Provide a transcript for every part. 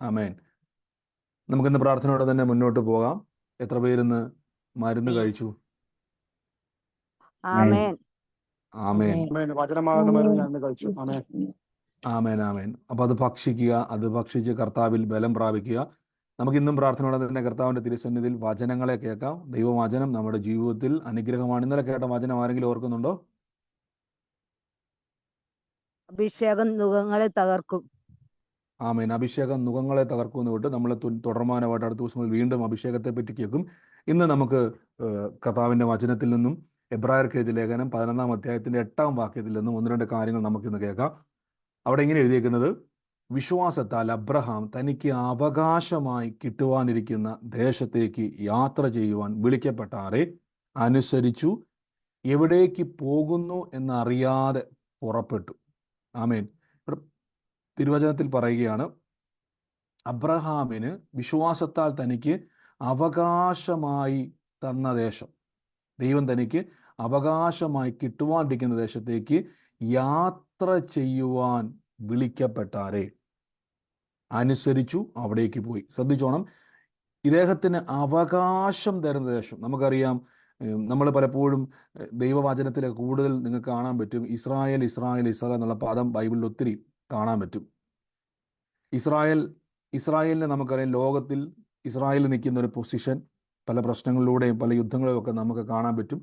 ആമേൻ. നമുക്കിന്ന് പ്രാർത്ഥനയോടെ തന്നെ മുന്നോട്ട് പോകാം. എത്ര പേരിന്ന് മരുന്ന് കഴിച്ചു? ആമേൻ. ആമേൻ. വചനമാകുന്ന മരുന്ന് ഞാൻ ഇന്ന് കഴിച്ചു. ആമേൻ. ആമേൻ ആമേൻ. അപ്പോൾ അത് ഭക്ഷിക്കുക, അത് ഭക്ഷിച്ച് കർത്താവിൽ ബലം പ്രാപിക്കുക. നമുക്കിന്നും പ്രാർത്ഥനയോടെ തന്നെ കർത്താവിൻ്റെ തിരുസന്നിധിയിൽ വചനങ്ങളെ കേൾക്കാം. ദൈവവചനം നമ്മുടെ ജീവിതത്തിൽ അനുഗ്രഹമാണ്. ഇന്നലെ കേട്ട വചനം ആരെങ്കിലും ഓർക്കുന്നുണ്ടോ? അഭിഷേകം നുകങ്ങളെ തകർക്കും. ആമേൻ. അഭിഷേകം നുകങ്ങളെ തകർക്കുമെന്ന് വിട്ട് നമ്മൾ തുടർമാനമായിട്ട് അടുത്ത ദിവസങ്ങളിൽ വീണ്ടും അഭിഷേകത്തെ പറ്റി കേൾക്കും. ഇന്ന് നമുക്ക് കർത്താവിൻ്റെ വചനത്തിൽ നിന്നും എബ്രായർക്ക് എഴുതിയ ലേഖനം 11-ാം അധ്യായത്തിൻ്റെ 8-ാം വാക്യത്തിൽ നിന്നും 1-2 കാര്യങ്ങൾ നമുക്കിന്ന് കേൾക്കാം. അവിടെ ഇങ്ങനെ എഴുതിയിരിക്കുന്നത്: വിശ്വാസത്താൽ അബ്രഹാം തനിക്ക് അവകാശമായി കിട്ടുവാനിരിക്കുന്ന ദേശത്തേക്ക് യാത്ര ചെയ്യുവാൻ വിളിക്കപ്പെട്ടാറെ അനുസരിച്ചു, എവിടേക്ക് പോകുന്നു എന്നറിയാതെ പുറപ്പെട്ടു. ആമേൻ. തിരുവചനത്തിൽ പറയുകയാണ്, അബ്രഹാമിന് വിശ്വാസത്താൽ തനിക്ക് അവകാശമായി തന്ന ദേശം, ദൈവം തനിക്ക് അവകാശമായി കിട്ടുവാണ്ടിരിക്കുന്ന ദേശത്തേക്ക് യാത്ര ചെയ്യുവാൻ വിളിക്കപ്പെട്ടാരെ അനുസരിച്ചു അവിടേക്ക് പോയി. ശ്രദ്ധിച്ചോണം, ഇദ്ദേഹത്തിന് അവകാശം തരുന്ന ദേശം. നമുക്കറിയാം, നമ്മൾ പലപ്പോഴും ദൈവവചനത്തിൽ കൂടുതൽ നിങ്ങൾക്ക് കാണാൻ പറ്റും ഇസ്രായേൽ ഇസ്രായേൽ ഇസ്രായേൽ എന്നുള്ള പദം ബൈബിളിൽ ഒത്തിരി കാണാൻ പറ്റും. ഇസ്രായേലിനെ നമുക്കറിയാം, ലോകത്തിൽ ഇസ്രായേലിൽ നിൽക്കുന്ന ഒരു പൊസിഷൻ പല പ്രശ്നങ്ങളിലൂടെയും പല യുദ്ധങ്ങളിലും ഒക്കെ നമുക്ക് കാണാൻ പറ്റും.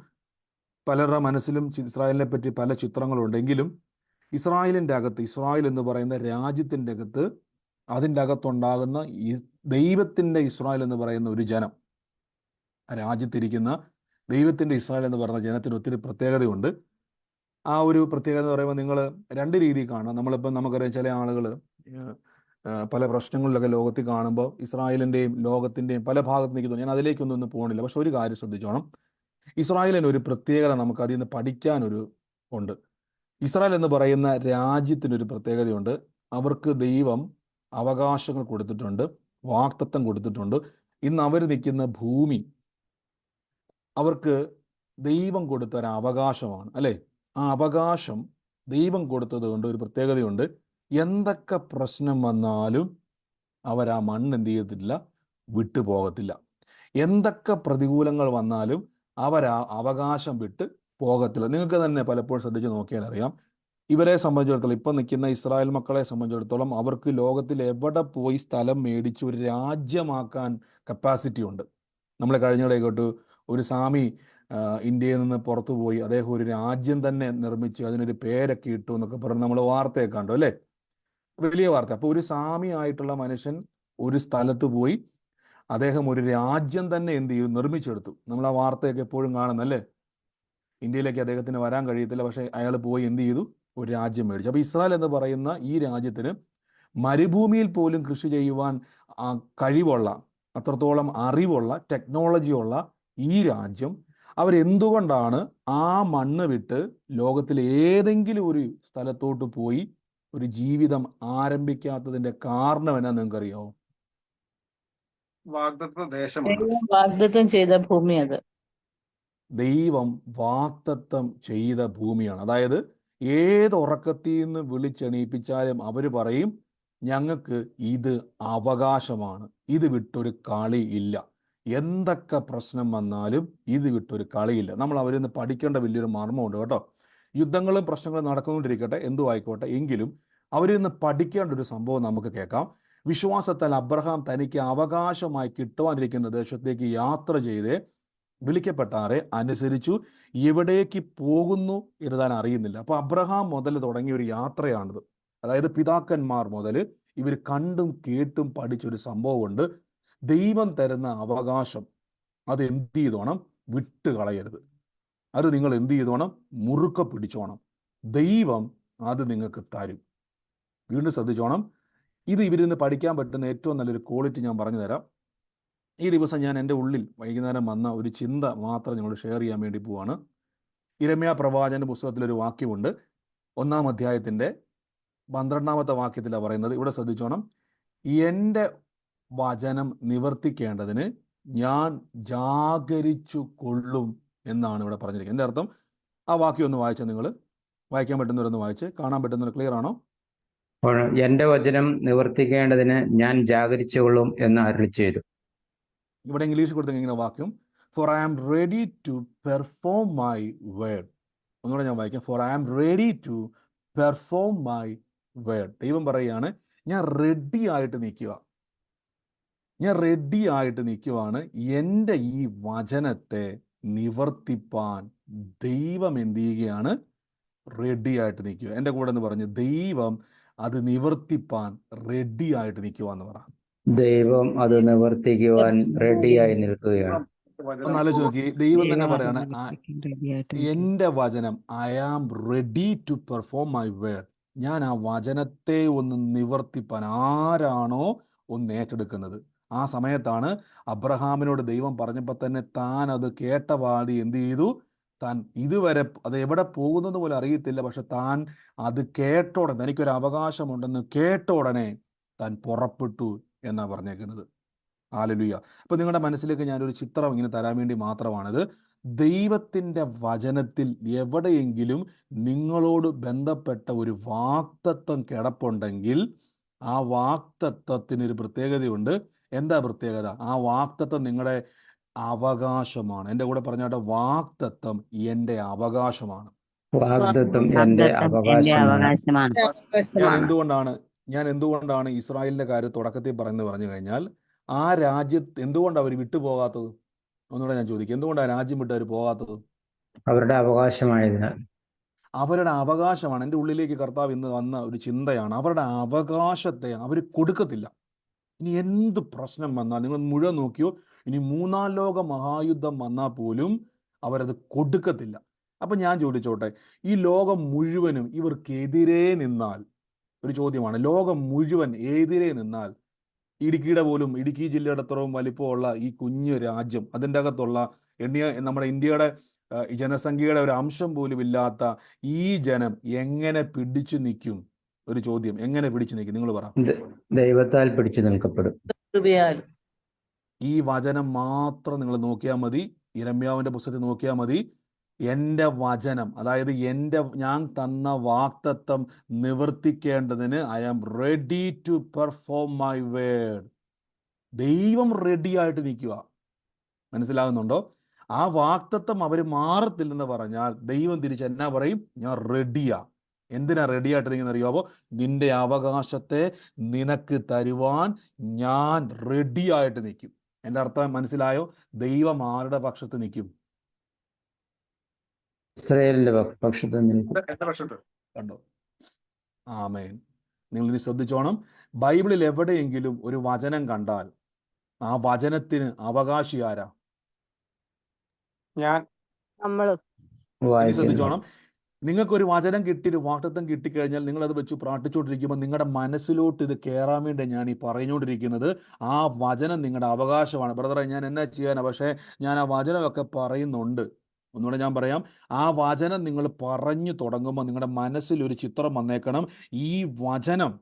പലരുടെ മനസ്സിലും ഇസ്രായേലിനെ പറ്റി പല ചിത്രങ്ങളുണ്ടെങ്കിലും ഇസ്രായേലിൻ്റെ അകത്ത്, ഇസ്രായേൽ എന്ന് പറയുന്ന രാജ്യത്തിൻ്റെ അകത്ത്, അതിൻ്റെ അകത്തുണ്ടാകുന്ന ഈ ദൈവത്തിൻ്റെ ഇസ്രായേൽ എന്ന് പറയുന്ന ഒരു ജനം, ആ രാജ്യത്തിരിക്കുന്ന ദൈവത്തിൻ്റെ ഇസ്രായേൽ എന്ന് പറയുന്ന ജനത്തിന് ഒത്തിരി പ്രത്യേകതയുണ്ട്. ആ ഒരു പ്രത്യേകത എന്ന് പറയുമ്പോൾ നിങ്ങൾ രണ്ട് രീതിയിൽ കാണാം. നമ്മളിപ്പം നമുക്കറിയാം, ചില ആളുകൾ പല പ്രശ്നങ്ങളിലൊക്കെ ലോകത്തിൽ കാണുമ്പോൾ ഇസ്രായേലിൻ്റെയും ലോകത്തിൻ്റെയും പല ഭാഗത്ത് നിൽക്കുന്നു. ഞാൻ അതിലേക്കൊന്നും പോകണില്ല. പക്ഷെ ഒരു കാര്യം ശ്രദ്ധിച്ചോണം, ഇസ്രായേലിന് ഒരു പ്രത്യേകത നമുക്ക് അതിൽ നിന്ന് പഠിക്കാനൊരു ഉണ്ട്. ഇസ്രായേൽ എന്ന് പറയുന്ന രാജ്യത്തിനൊരു പ്രത്യേകതയുണ്ട്. അവർക്ക് ദൈവം അവകാശങ്ങൾ കൊടുത്തിട്ടുണ്ട്, വാഗ്ദത്തം കൊടുത്തിട്ടുണ്ട്. ഇന്ന് അവർ നിൽക്കുന്ന ഭൂമി അവർക്ക് ദൈവം കൊടുത്ത ഒരു അവകാശമാണ്, അല്ലേ? ആ അവകാശം ദൈവം കൊടുത്തത് കൊണ്ട് ഒരു പ്രത്യേകതയുണ്ട്. എന്തൊക്കെ പ്രശ്നം വന്നാലും അവർ ആ മണ്ണ് എന്ത് ചെയ്യത്തില്ല, വിട്ടുപോകത്തില്ല. എന്തൊക്കെ പ്രതികൂലങ്ങൾ വന്നാലും അവർ ആ അവകാശം വിട്ട് പോകത്തില്ല. നിങ്ങൾക്ക് തന്നെ പലപ്പോഴും ശ്രദ്ധിച്ച് നോക്കിയാൽ അറിയാം, ഇവരെ സംബന്ധിച്ചിടത്തോളം, ഇപ്പം നിൽക്കുന്ന ഇസ്രായേൽ മക്കളെ സംബന്ധിച്ചിടത്തോളം അവർക്ക് ലോകത്തിൽ എവിടെ പോയി സ്ഥലം മേടിച്ച് ഒരു രാജ്യമാക്കാൻ കപ്പാസിറ്റി ഉണ്ട്. നമ്മൾ കഴിഞ്ഞിടെ കേട്ടു, ഒരു സ്വാമി ഇന്ത്യയിൽ നിന്ന് പുറത്തു പോയി അദ്ദേഹം ഒരു രാജ്യം തന്നെ നിർമ്മിച്ച് അതിനൊരു പേരൊക്കെ ഇട്ടു എന്നൊക്കെ പറഞ്ഞ് നമ്മൾ വാർത്തയൊക്കെ കണ്ടു, അല്ലേ? വലിയ വാർത്ത. അപ്പോൾ ഒരു സ്വാമി ആയിട്ടുള്ള മനുഷ്യൻ ഒരു സ്ഥലത്ത് പോയി അദ്ദേഹം ഒരു രാജ്യം തന്നെ എന്ത് ചെയ്തു, നിർമ്മിച്ചെടുത്തു. നമ്മൾ ആ വാർത്തയൊക്കെ എപ്പോഴും കാണുന്നല്ലേ. ഇന്ത്യയിലേക്ക് അദ്ദേഹത്തിന് വരാൻ കഴിയത്തില്ല, പക്ഷേ അയാൾ പോയി എന്ത് ചെയ്തു, ഒരു രാജ്യം മേടിച്ചു. അപ്പോൾ ഇസ്രായേൽ എന്ന് പറയുന്ന ഈ രാജ്യത്തിന് മരുഭൂമിയിൽ പോലും കൃഷി ചെയ്യുവാൻ കഴിവുള്ള, അത്രത്തോളം അറിവുള്ള, ടെക്നോളജിയുള്ള ഈ രാജ്യം അവരെന്തുകൊണ്ടാണ് ആ മണ്ണ് വിട്ട് ലോകത്തിൽ ഏതെങ്കിലും ഒരു സ്ഥലത്തോട്ട് പോയി ഒരു ജീവിതം ആരംഭിക്കാത്തതിന്റെ കാരണം എന്നാ നിങ്ങൾക്കറിയാവോ? വാഗ്ദത്തം ചെയ്ത ഭൂമി, അത് ദൈവം വാഗ്ദത്തം ചെയ്ത ഭൂമിയാണ്. അതായത് ഏത് ഉറക്കത്തിൽ നിന്ന് വിളിച്ചെണീപ്പിച്ചാലും അവർ പറയും, ഞങ്ങൾക്ക് ഇത് അവകാശമാണ്, ഇത് വിട്ടൊരു കളി ഇല്ല. എന്തൊക്കെ പ്രശ്നം വന്നാലും ഇത് വിട്ടൊരു കളിയില്ല. നമ്മൾ അവരിൽ നിന്ന് പഠിക്കേണ്ട വലിയൊരു മർമ്മമുണ്ട് കേട്ടോ. യുദ്ധങ്ങളും പ്രശ്നങ്ങളും നടക്കുന്നുകൊണ്ടിരിക്കട്ടെ, എന്തു ആയിക്കോട്ടെ, എങ്കിലും അവരിൽ നിന്ന് പഠിക്കേണ്ട ഒരു സംഭവം നമുക്ക് കേൾക്കാം. വിശ്വാസത്താൽ അബ്രഹാം തനിക്ക് അവകാശമായി കിട്ടുവാനിരിക്കുന്ന ദേശത്തേക്ക് യാത്ര ചെയ്ത് വിളിക്കപ്പെട്ടാറെ അനുസരിച്ചു, എവിടേക്ക് പോകുന്നു എന്ന് താൻ അറിയുന്നില്ല. അപ്പോൾ അബ്രഹാം മുതൽ തുടങ്ങിയ ഒരു യാത്രയാണിത്. അതായത് പിതാക്കന്മാർ മുതൽ ഇവർ കണ്ടും കേട്ടും പഠിച്ചൊരു സംഭവമുണ്ട്. ദൈവം തരുന്ന അവകാശം അത് എന്ത് ചെയ്തോണം, വിട്ടുകളയരുത്. അത് നിങ്ങൾ എന്ത് ചെയ്തോണം, മുറുക്ക പിടിച്ചോണം. ദൈവം അത് നിങ്ങൾക്ക് തരും. വീണ്ടും ശ്രദ്ധിച്ചോണം, ഇത് ഇവരിൽ നിന്ന് പഠിക്കാൻ പറ്റുന്ന ഏറ്റവും നല്ലൊരു ക്വാളിറ്റി ഞാൻ പറഞ്ഞു തരാം. ഈ ദിവസം ഞാൻ എൻ്റെ ഉള്ളിൽ വൈകുന്നേരം വന്ന ഒരു ചിന്ത മാത്രം നിങ്ങളോട് ഷെയർ ചെയ്യാൻ വേണ്ടി പോവാണ്. യിരെമ്യാ പ്രവാചകന്റെ പുസ്തകത്തിലൊരു വാക്യമുണ്ട്, 1-ാം അധ്യായത്തിൻ്റെ 12-ാമത്തെ വാക്യത്തിലാണ് പറയുന്നത്. ഇവിടെ ശ്രദ്ധിച്ചോണം, എൻ്റെ വചനം നിവർത്തിക്കേണ്ടതിന് ഞാൻ ജാഗരിച്ചു കൊള്ളും എന്നാണ് ഇവിടെ പറഞ്ഞിരിക്കുന്നത്. എൻ്റെ അർത്ഥം, ആ വാക്യം ഒന്ന് വായിച്ചാൽ നിങ്ങൾ, വായിക്കാൻ പറ്റുന്നവരൊന്ന് വായിച്ച്, കാണാൻ പറ്റുന്നവർ ക്ലിയർ ആണോ? എന്റെ വചനം നിവർത്തിക്കേണ്ടതിന് ഞാൻ ജാഗരിച്ചുകൊള്ളും എന്ന് അരുളി ചെയ്തു. ഇവിടെ ഇംഗ്ലീഷ് കൊടുത്തെങ്കിൽ ഇങ്ങനെ വാക്യം, for I am ready to perform my word. ഒന്നുകൂടെ ഞാൻ വായിക്കാം, for I am ready to perform my word. ദൈവം പറയുകയാണ്, ഞാൻ റെഡി ആയിട്ട് നിൽക്കുക, ഞാൻ റെഡി ആയിട്ട് നിൽക്കുവാണ് എൻ്റെ ഈ വചനത്തെ നിവർത്തിപ്പാൻ. ദൈവം എന്ത് ചെയ്യുകയാണ്? റെഡി ആയിട്ട് നിൽക്കുക. എൻ്റെ കൂടെ എന്ന് പറഞ്ഞ്, ദൈവം അത് നിവർത്തിപ്പാൻ റെഡി ആയിട്ട് നിൽക്കുക എന്ന് പറ. ദൈവം അത് നിവർത്തിക്കുവാൻ റെഡിയായി നിൽക്കുകയാണ്. ഒന്ന് ആലോചിച്ച് നോക്കി, ദൈവം തന്നെ പറയാണ്, എൻ്റെ വചനം, I am ready to perform my word. ഞാൻ ആ വചനത്തെ ഒന്ന് നിവർത്തിപ്പാൻ ആരാണോ ഒന്ന് ഏറ്റെടുക്കുന്നത്. ആ സമയത്താണ് അബ്രഹാമിനോട് ദൈവം പറഞ്ഞപ്പോൾ തന്നെ താൻ അത് കേട്ട പാടി എന്ത് ചെയ്തു? താൻ ഇതുവരെ അത് എവിടെ പോകുന്നത് പോലെ അറിയത്തില്ല, പക്ഷെ താൻ അത് കേട്ട ഉടനെ, തനിക്കൊരു അവകാശമുണ്ടെന്ന് കേട്ട ഉടനെ താൻ പുറപ്പെട്ടു എന്നാ പറഞ്ഞേക്കുന്നത്. ഹല്ലേലൂയ. അപ്പൊ നിങ്ങളുടെ മനസ്സിലേക്ക് ഞാനൊരു ചിത്രം ഇങ്ങനെ തരാൻ വേണ്ടി മാത്രമാണിത്. ദൈവത്തിൻ്റെ വചനത്തിൽ എവിടെയെങ്കിലും നിങ്ങളോട് ബന്ധപ്പെട്ട ഒരു വാക്തത്വം കിടപ്പുണ്ടെങ്കിൽ ആ വാക്തത്വത്തിനൊരു പ്രത്യേകതയുണ്ട്. എന്താ പ്രത്യേകത? ആ വാക്തത്വം നിങ്ങളുടെ അവകാശമാണ്. എൻ്റെ കൂടെ പറഞ്ഞാട്ടെ, വാക്തത്വം എൻ്റെ അവകാശമാണ്. വാഗ്ദത്തം എന്റെ അവകാശമാണ്. ഞാൻ എന്തുകൊണ്ടാണ് ഇസ്രായേലിന്റെ കാര്യം തുടക്കത്തിൽ പറഞ്ഞു കഴിഞ്ഞാൽ, ആ രാജ്യത്ത് എന്തുകൊണ്ടാണ് അവർ വിട്ടുപോകാത്തത്? ഒന്നുകൂടെ ഞാൻ ചോദിക്കും, എന്തുകൊണ്ടാണ് രാജ്യം വിട്ട് അവർ പോകാത്തത്? അവരുടെ അവകാശമായതിനാൽ. അവരുടെ അവകാശമാണ്. എൻ്റെ ഉള്ളിലേക്ക് കർത്താവ് ഇന്ന് വന്ന ഒരു ചിന്തയാണ്, അവരുടെ അവകാശത്തെ അവർ കൊടുക്കത്തില്ല. ഇനി എന്ത് പ്രശ്നം വന്നാൽ, നിങ്ങൾ മുഴുവൻ നോക്കിയോ, ഇനി 3-ാം ലോക മഹായുദ്ധം വന്നാൽ പോലും അവരത് കൊടുക്കത്തില്ല. അപ്പം ഞാൻ ചോദിച്ചോട്ടെ, ഈ ലോകം മുഴുവനും ഇവർക്കെതിരെ നിന്നാൽ, ഒരു ചോദ്യമാണ്, ലോകം മുഴുവൻ എതിരെ നിന്നാൽ, ഇടുക്കി ജില്ലയുടെ അത്രയും വലിപ്പമുള്ള ഈ കുഞ്ഞു രാജ്യം, അതിൻ്റെ അകത്തുള്ള നമ്മുടെ ഇന്ത്യയുടെ ജനസംഖ്യയുടെ ഒരു അംശം പോലും ഇല്ലാത്ത ഈ ജനം എങ്ങനെ പിടിച്ചു നിൽക്കും? ഒരു ചോദ്യം, എങ്ങനെ പിടിച്ചു നിൽക്കും? നിങ്ങൾ പറ. ദൈവത്താൽ പിടിച്ചു നിൽക്കപ്പെടും. ഈ വചനം മാത്രം നിങ്ങൾ നോക്കിയാൽ മതി. യിരെമ്യാവിന്റെ പുസ്തകത്തിൽ നോക്കിയാൽ മതി. എൻ്റെ വചനം, അതായത് ഞാൻ തന്ന വാക്തത്വം നിവർത്തിക്കേണ്ടതിന് I am ready to perform my word. ദൈവം റെഡി ആയിട്ട് നിൽക്കുക. മനസ്സിലാകുന്നുണ്ടോ? ആ വാക്തത്വം അവർ മാറത്തില്ലെന്ന് പറഞ്ഞാൽ ദൈവം തിരിച്ച് എന്നാ പറയും? ഞാൻ റെഡിയാ. എന്തിനാ റെഡി ആയിട്ട് നിൽക്കുന്ന അറിയാമോ? നിന്റെ അവകാശത്തെ നിനക്ക് തരുവാൻ ഞാൻ റെഡി ആയിട്ട് നിൽക്കും. എൻ്റെ അർത്ഥം മനസ്സിലായോ? ദൈവം ആരുടെ പക്ഷത്ത് നിൽക്കും? ഇസ്രായേലിന്റെ പക്ഷത്ത് നിൽക്കും. കണ്ടോ? ആമേൻ. നിങ്ങൾ ഇനി ശ്രദ്ധിച്ചോണം, ബൈബിളിൽ എവിടെയെങ്കിലും ഒരു വചനം കണ്ടാൽ ആ വചനത്തിന് അവകാശി ആരാ? ഞാൻ. ഇനി ശ്രദ്ധിച്ചോണം, നിങ്ങൾക്കൊരു വചനം കിട്ടി, ഒരു വാക്തത്വം കിട്ടിക്കഴിഞ്ഞാൽ നിങ്ങൾ അത് വെച്ച് പ്രാർത്ഥിച്ചുകൊണ്ടിരിക്കുമ്പോൾ നിങ്ങളുടെ മനസ്സിലോട്ട് ഇത് കയറാൻ വേണ്ടി ഞാൻ ഈ പറഞ്ഞുകൊണ്ടിരിക്കുന്നത്, ആ വചനം നിങ്ങളുടെ അവകാശമാണ്. ബ്രദറെ, ഞാൻ എന്നാ ചെയ്യാനാ? പക്ഷേ ഞാൻ ആ വചനമൊക്കെ പറയുന്നുണ്ട്. ഒന്നുകൂടെ ഞാൻ പറയാം, ആ വചനം നിങ്ങൾ പറഞ്ഞു തുടങ്ങുമ്പോൾ നിങ്ങളുടെ മനസ്സിൽ ഒരു ചിത്രം വന്നേക്കണം, ഈ വചനം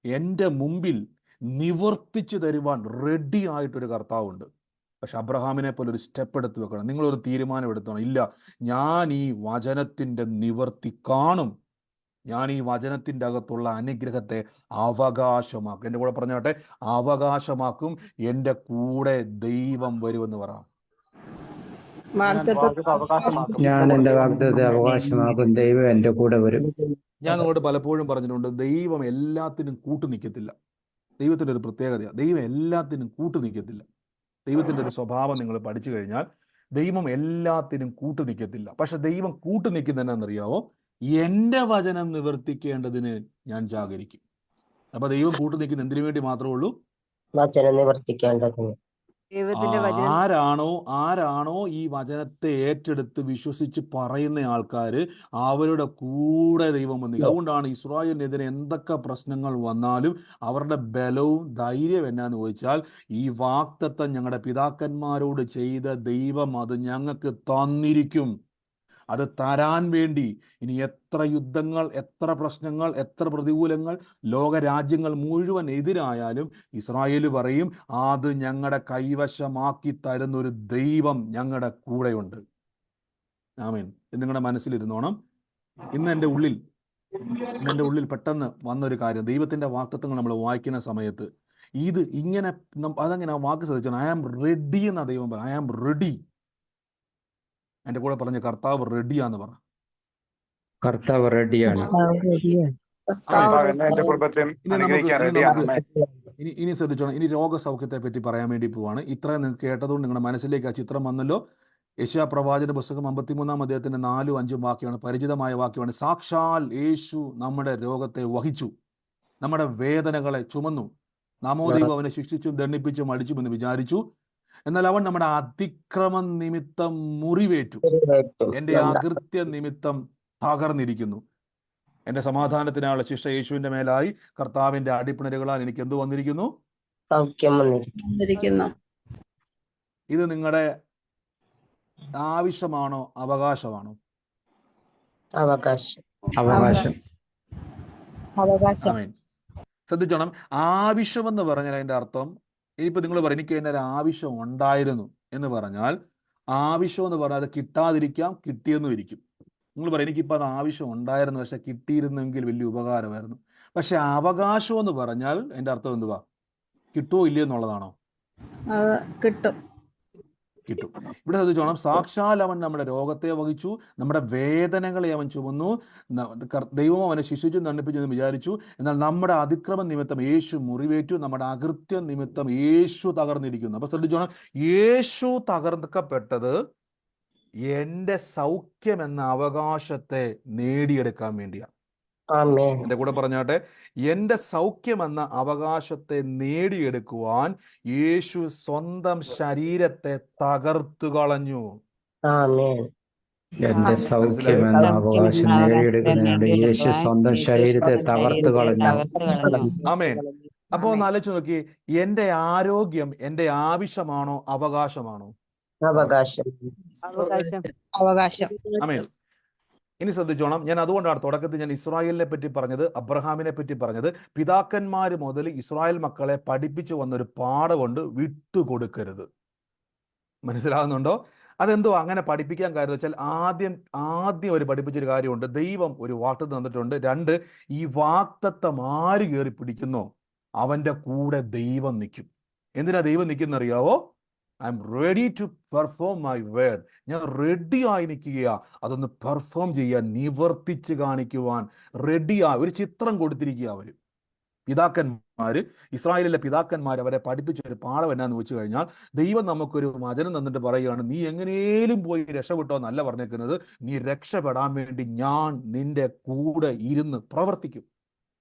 എൻ്റെ മുമ്പിൽ നിവർത്തിച്ചു തരുവാൻ റെഡി ആയിട്ടൊരു കർത്താവുണ്ട്. പക്ഷെ അബ്രഹാമിനെ പോലെ ഒരു സ്റ്റെപ്പ് എടുത്ത് വെക്കണം. നിങ്ങളൊരു തീരുമാനം എടുത്തോണം, ഇല്ല, ഞാൻ ഈ വചനത്തിൻ്റെ നിവർത്തി കാണും, ഞാൻ ഈ വചനത്തിൻ്റെ അകത്തുള്ള അനുഗ്രഹത്തെ അവകാശമാക്കും. എൻ്റെ കൂടെ പറഞ്ഞോട്ടെ, അവകാശമാക്കും. എൻ്റെ കൂടെ ദൈവം വരുമെന്ന് പറ. ഞാൻ എൻ്റെ വാഗ്ദത്തത്തെ അവകാശമാക്കും, ദൈവം എൻ്റെ കൂടെ വരും. ഞാൻ നിങ്ങളോട് പലപ്പോഴും പറഞ്ഞിട്ടുണ്ട്, ദൈവം എല്ലാത്തിനും കൂട്ടു നിൽക്കത്തില്ല. ദൈവത്തിൻ്റെ ഒരു പ്രത്യേകതയാണ്, ദൈവം എല്ലാത്തിനും കൂട്ടു നിൽക്കത്തില്ല. ദൈവത്തിൻ്റെ ഒരു സ്വഭാവം നിങ്ങൾ പഠിച്ചു കഴിഞ്ഞാൽ, ദൈവം എല്ലാത്തിനും കൂട്ടു നിൽക്കത്തില്ല. പക്ഷെ ദൈവം കൂട്ടു നിൽക്കുന്ന എന്നാണെന്നറിയാവോ? എൻ്റെ വചനം നിവർത്തിക്കേണ്ടതിന് ഞാൻ ജാഗരിക്കും. അപ്പൊ ദൈവം കൂട്ടു നിൽക്കുന്ന എന്തിനു വേണ്ടി മാത്രമേ ഉള്ളൂ? വചനം നിവർത്തിക്കേണ്ടതിന്. ആരാണോ ഈ വചനത്തെ ഏറ്റെടുത്ത് വിശ്വസിച്ച് പറയുന്ന ആൾക്കാർ, അവരുടെ കൂടെ ദൈവം വന്നിരിക്കും. അതുകൊണ്ടാണ് ഇസ്രായേലിനെതിരെ എന്തൊക്കെ പ്രശ്നങ്ങൾ വന്നാലും അവരുടെ ബലവും ധൈര്യം എന്നാന്ന് ചോദിച്ചാൽ, ഈ വാഗ്ദത്തം ഞങ്ങളുടെ പിതാക്കന്മാരോട് ചെയ്ത ദൈവം അത് ഞങ്ങൾക്ക് തന്നിരിക്കും. അത് തരാൻ വേണ്ടി ഇനി എത്ര യുദ്ധങ്ങൾ, എത്ര പ്രശ്നങ്ങൾ, എത്ര പ്രതികൂലങ്ങൾ, ലോകരാജ്യങ്ങൾ മുഴുവൻ എതിരായാലും ഇസ്രായേൽ പറയും, അത് ഞങ്ങളുടെ കൈവശമാക്കി തരുന്നൊരു ദൈവം ഞങ്ങളുടെ കൂടെയുണ്ട്. ആമേൻ. നിങ്ങളുടെ മനസ്സിലിരുന്നോണം. ഇന്ന് എൻ്റെ ഉള്ളിൽ ഇന്ന് എൻ്റെ ഉള്ളിൽ പെട്ടെന്ന് വന്നൊരു കാര്യം, ദൈവത്തിൻ്റെ വാഗ്ദത്തങ്ങൾ നമ്മൾ വായിക്കുന്ന സമയത്ത് ഇത് ഇങ്ങനെ അതങ്ങനെ ആ വാക്ക് ശ്രദ്ധിച്ചാൽ ഐ ആം റെഡി എന്നാ ദൈവം പറ. I am ready. എൻ്റെ കൂടെ പറഞ്ഞ കർത്താവ് റെഡിയാന്ന് പറ. കർത്താവ് റെഡിയാണ്. കർത്താവ് എന്നെ എന്റെ കുടുംബത്തെ ഇനി അനുഗ്രഹിക്കാൻ റെഡിയാണ്. ആമേൻ. ഇനി ശ്രദ്ധിച്ചോണം. ഇനി രോഗസൗഖ്യത്തെ പറ്റി പറയാൻ വേണ്ടി പോവാണ്. ഇത്രയും നിങ്ങൾക്ക് കേട്ടതുകൊണ്ട് നിങ്ങളുടെ മനസ്സിലേക്ക് ആ ചിത്രം വന്നല്ലോ. യെശയ്യാ പ്രവാചക പുസ്തകം 53-ാം അധ്യായത്തിന്റെ 4-5 വാക്യമാണ്, പരിചിതമായ വാക്യമാണ്. സാക്ഷാൽ യേശു നമ്മുടെ രോഗത്തെ വഹിച്ചു, നമ്മുടെ വേദനകളെ ചുമന്നു. നാമോ ദൈവം അവനെ ശിക്ഷിച്ചും ദണ്ഡിപ്പിച്ചും അടിച്ചുമെന്ന് വിചാരിച്ചു, എന്നാൽ അവൻ നമ്മുടെ അതിക്രമം നിമിത്തം മുറിവേറ്റു, എൻ്റെ അകൃത്യ നിമിത്തം തകർന്നിരിക്കുന്നു. എൻ്റെ സമാധാനത്തിനായുള്ള ശിക്ഷ യേശുവിന്റെ മേലായി, കർത്താവിന്റെ അടിപ്പിണരുകളാൽ എനിക്ക് എന്ത് വന്നിരിക്കുന്നു? സൗഖ്യം വന്നിരിക്കുന്നു. ഇത് നിങ്ങളുടെ ആവശ്യമാണോ അവകാശമാണോ? അവകാശം. അവകാശം. ആമേൻ. ശ്രദ്ധിച്ചോണം. ആവശ്യമെന്ന് പറഞ്ഞാൽ അതിന്റെ അർത്ഥം, ഇനിയിപ്പോ നിങ്ങൾ പറയും എനിക്ക് അതിൻ്റെ ഒരു ആവശ്യം ഉണ്ടായിരുന്നു എന്ന് പറഞ്ഞാൽ, ആവശ്യം എന്ന് പറഞ്ഞാൽ അത് കിട്ടാതിരിക്കാം, കിട്ടിയെന്നും ഇരിക്കും. നിങ്ങൾ പറയും എനിക്കിപ്പോൾ അത് ആവശ്യം ഉണ്ടായിരുന്നു, പക്ഷെ കിട്ടിയിരുന്നെങ്കിൽ വലിയ ഉപകാരമായിരുന്നു. പക്ഷെ അവകാശം എന്ന് പറഞ്ഞാൽ അതിന്റെ അർത്ഥം എന്തുവാ? കിട്ടുമോ ഇല്ലയോ എന്നുള്ളതാണോ? കിട്ടും. കിട്ടും. ഇവിടെ ശ്രദ്ധിച്ചോണം. സാക്ഷാൽ അവൻ നമ്മുടെ രോഗത്തെ വഹിച്ചു, നമ്മുടെ വേദനകളെ അവൻ ചുമന്നു, ദൈവം അവനെ ശിക്ഷിച്ചു ദണ്ഡിപ്പിച്ചു എന്ന് വിചാരിച്ചു, എന്നാൽ നമ്മുടെ അതിക്രമ നിമിത്തം യേശു മുറിവേറ്റു, നമ്മുടെ അകൃത്യം നിമിത്തം യേശു തകർന്നിരിക്കുന്നു. അപ്പൊ ശ്രദ്ധിച്ചോണം, യേശു തകർക്കപ്പെട്ടത് എൻ്റെ സൗഖ്യം എന്ന അവകാശത്തെ നേടിയെടുക്കാൻ വേണ്ടിയാണ്. ആമേൻ. എൻ്റെ കൂടെ പറഞ്ഞാട്ടെ, എൻ്റെ സൗഖ്യം എന്ന അവകാശത്തെ നേടിയെടുക്കുവാൻ യേശു സ്വന്തം ശരീരത്തെ തകർത്തു കളഞ്ഞു. ആമേൻ. എന്റെ സൗഖ്യം എന്ന അവകാശം നേടിയെടുക്കുന്നതിനാണ് യേശു സ്വന്തം ശരീരത്തെ തകർത്തു കളഞ്ഞു. ആമേൻ. അപ്പൊ ഒന്ന് ആലോചിച്ച് നോക്കി, എൻ്റെ ആരോഗ്യം എൻ്റെ ആവശ്യമാണോ അവകാശമാണോ? അവകാശം. അവകാശം. ആമേൻ. ഇനി ശ്രദ്ധിച്ചോണം. ഞാൻ അതുകൊണ്ടാണ് തുടക്കത്തിൽ ഞാൻ ഇസ്രായേലിനെ പറ്റി പറഞ്ഞത്, അബ്രഹാമിനെ പറ്റി പറഞ്ഞത്. പിതാക്കന്മാർ മുതൽ ഇസ്രായേൽ മക്കളെ പഠിപ്പിച്ചു വന്നൊരു പാഠമുണ്ട്, വിട്ടുകൊടുക്കരുത്. മനസ്സിലാകുന്നുണ്ടോ? അതെന്തോ അങ്ങനെ പഠിപ്പിക്കാൻ കാര്യം വെച്ചാൽ, ആദ്യം അവർ പഠിപ്പിച്ചൊരു കാര്യമുണ്ട്. ദൈവം ഒരു വാഗ്ദത്തം തന്നിട്ടുണ്ട്. 2, ഈ വാഗ്ദത്തം ആര് കയറി പിടിക്കുന്നോ അവന്റെ കൂടെ ദൈവം നിൽക്കും. എന്തിനാ ദൈവം നിൽക്കുന്നറിയാവോ? I am ready to perform my word. ഞാൻ റെഡിയായി നിൽക്കുകയാ അതൊന്ന് പെർഫോം ചെയ്യാൻ, നിവർത്തിച്ച് കാണിക്കുവാൻ റെഡിയാ. ഒരു ചിത്രം കൊടുത്തിരിക്കുക അവർ. പിതാക്കന്മാർ, ഇസ്രായേലിലെ പിതാക്കന്മാർ അവരെ പഠിപ്പിച്ച ഒരു പാഠം എന്നാന്ന് വെച്ച് കഴിഞ്ഞാൽ, ദൈവം നമുക്കൊരു വചനം തന്നിട്ട് പറയുകയാണ്, നീ എങ്ങനെയും പോയി രക്ഷപ്പെട്ടോ എന്നല്ല പറഞ്ഞേക്കുന്നത്, നീ രക്ഷപ്പെടാൻ വേണ്ടി ഞാൻ നിന്റെ കൂടെ ഇരുന്ന് പ്രവർത്തിക്കും.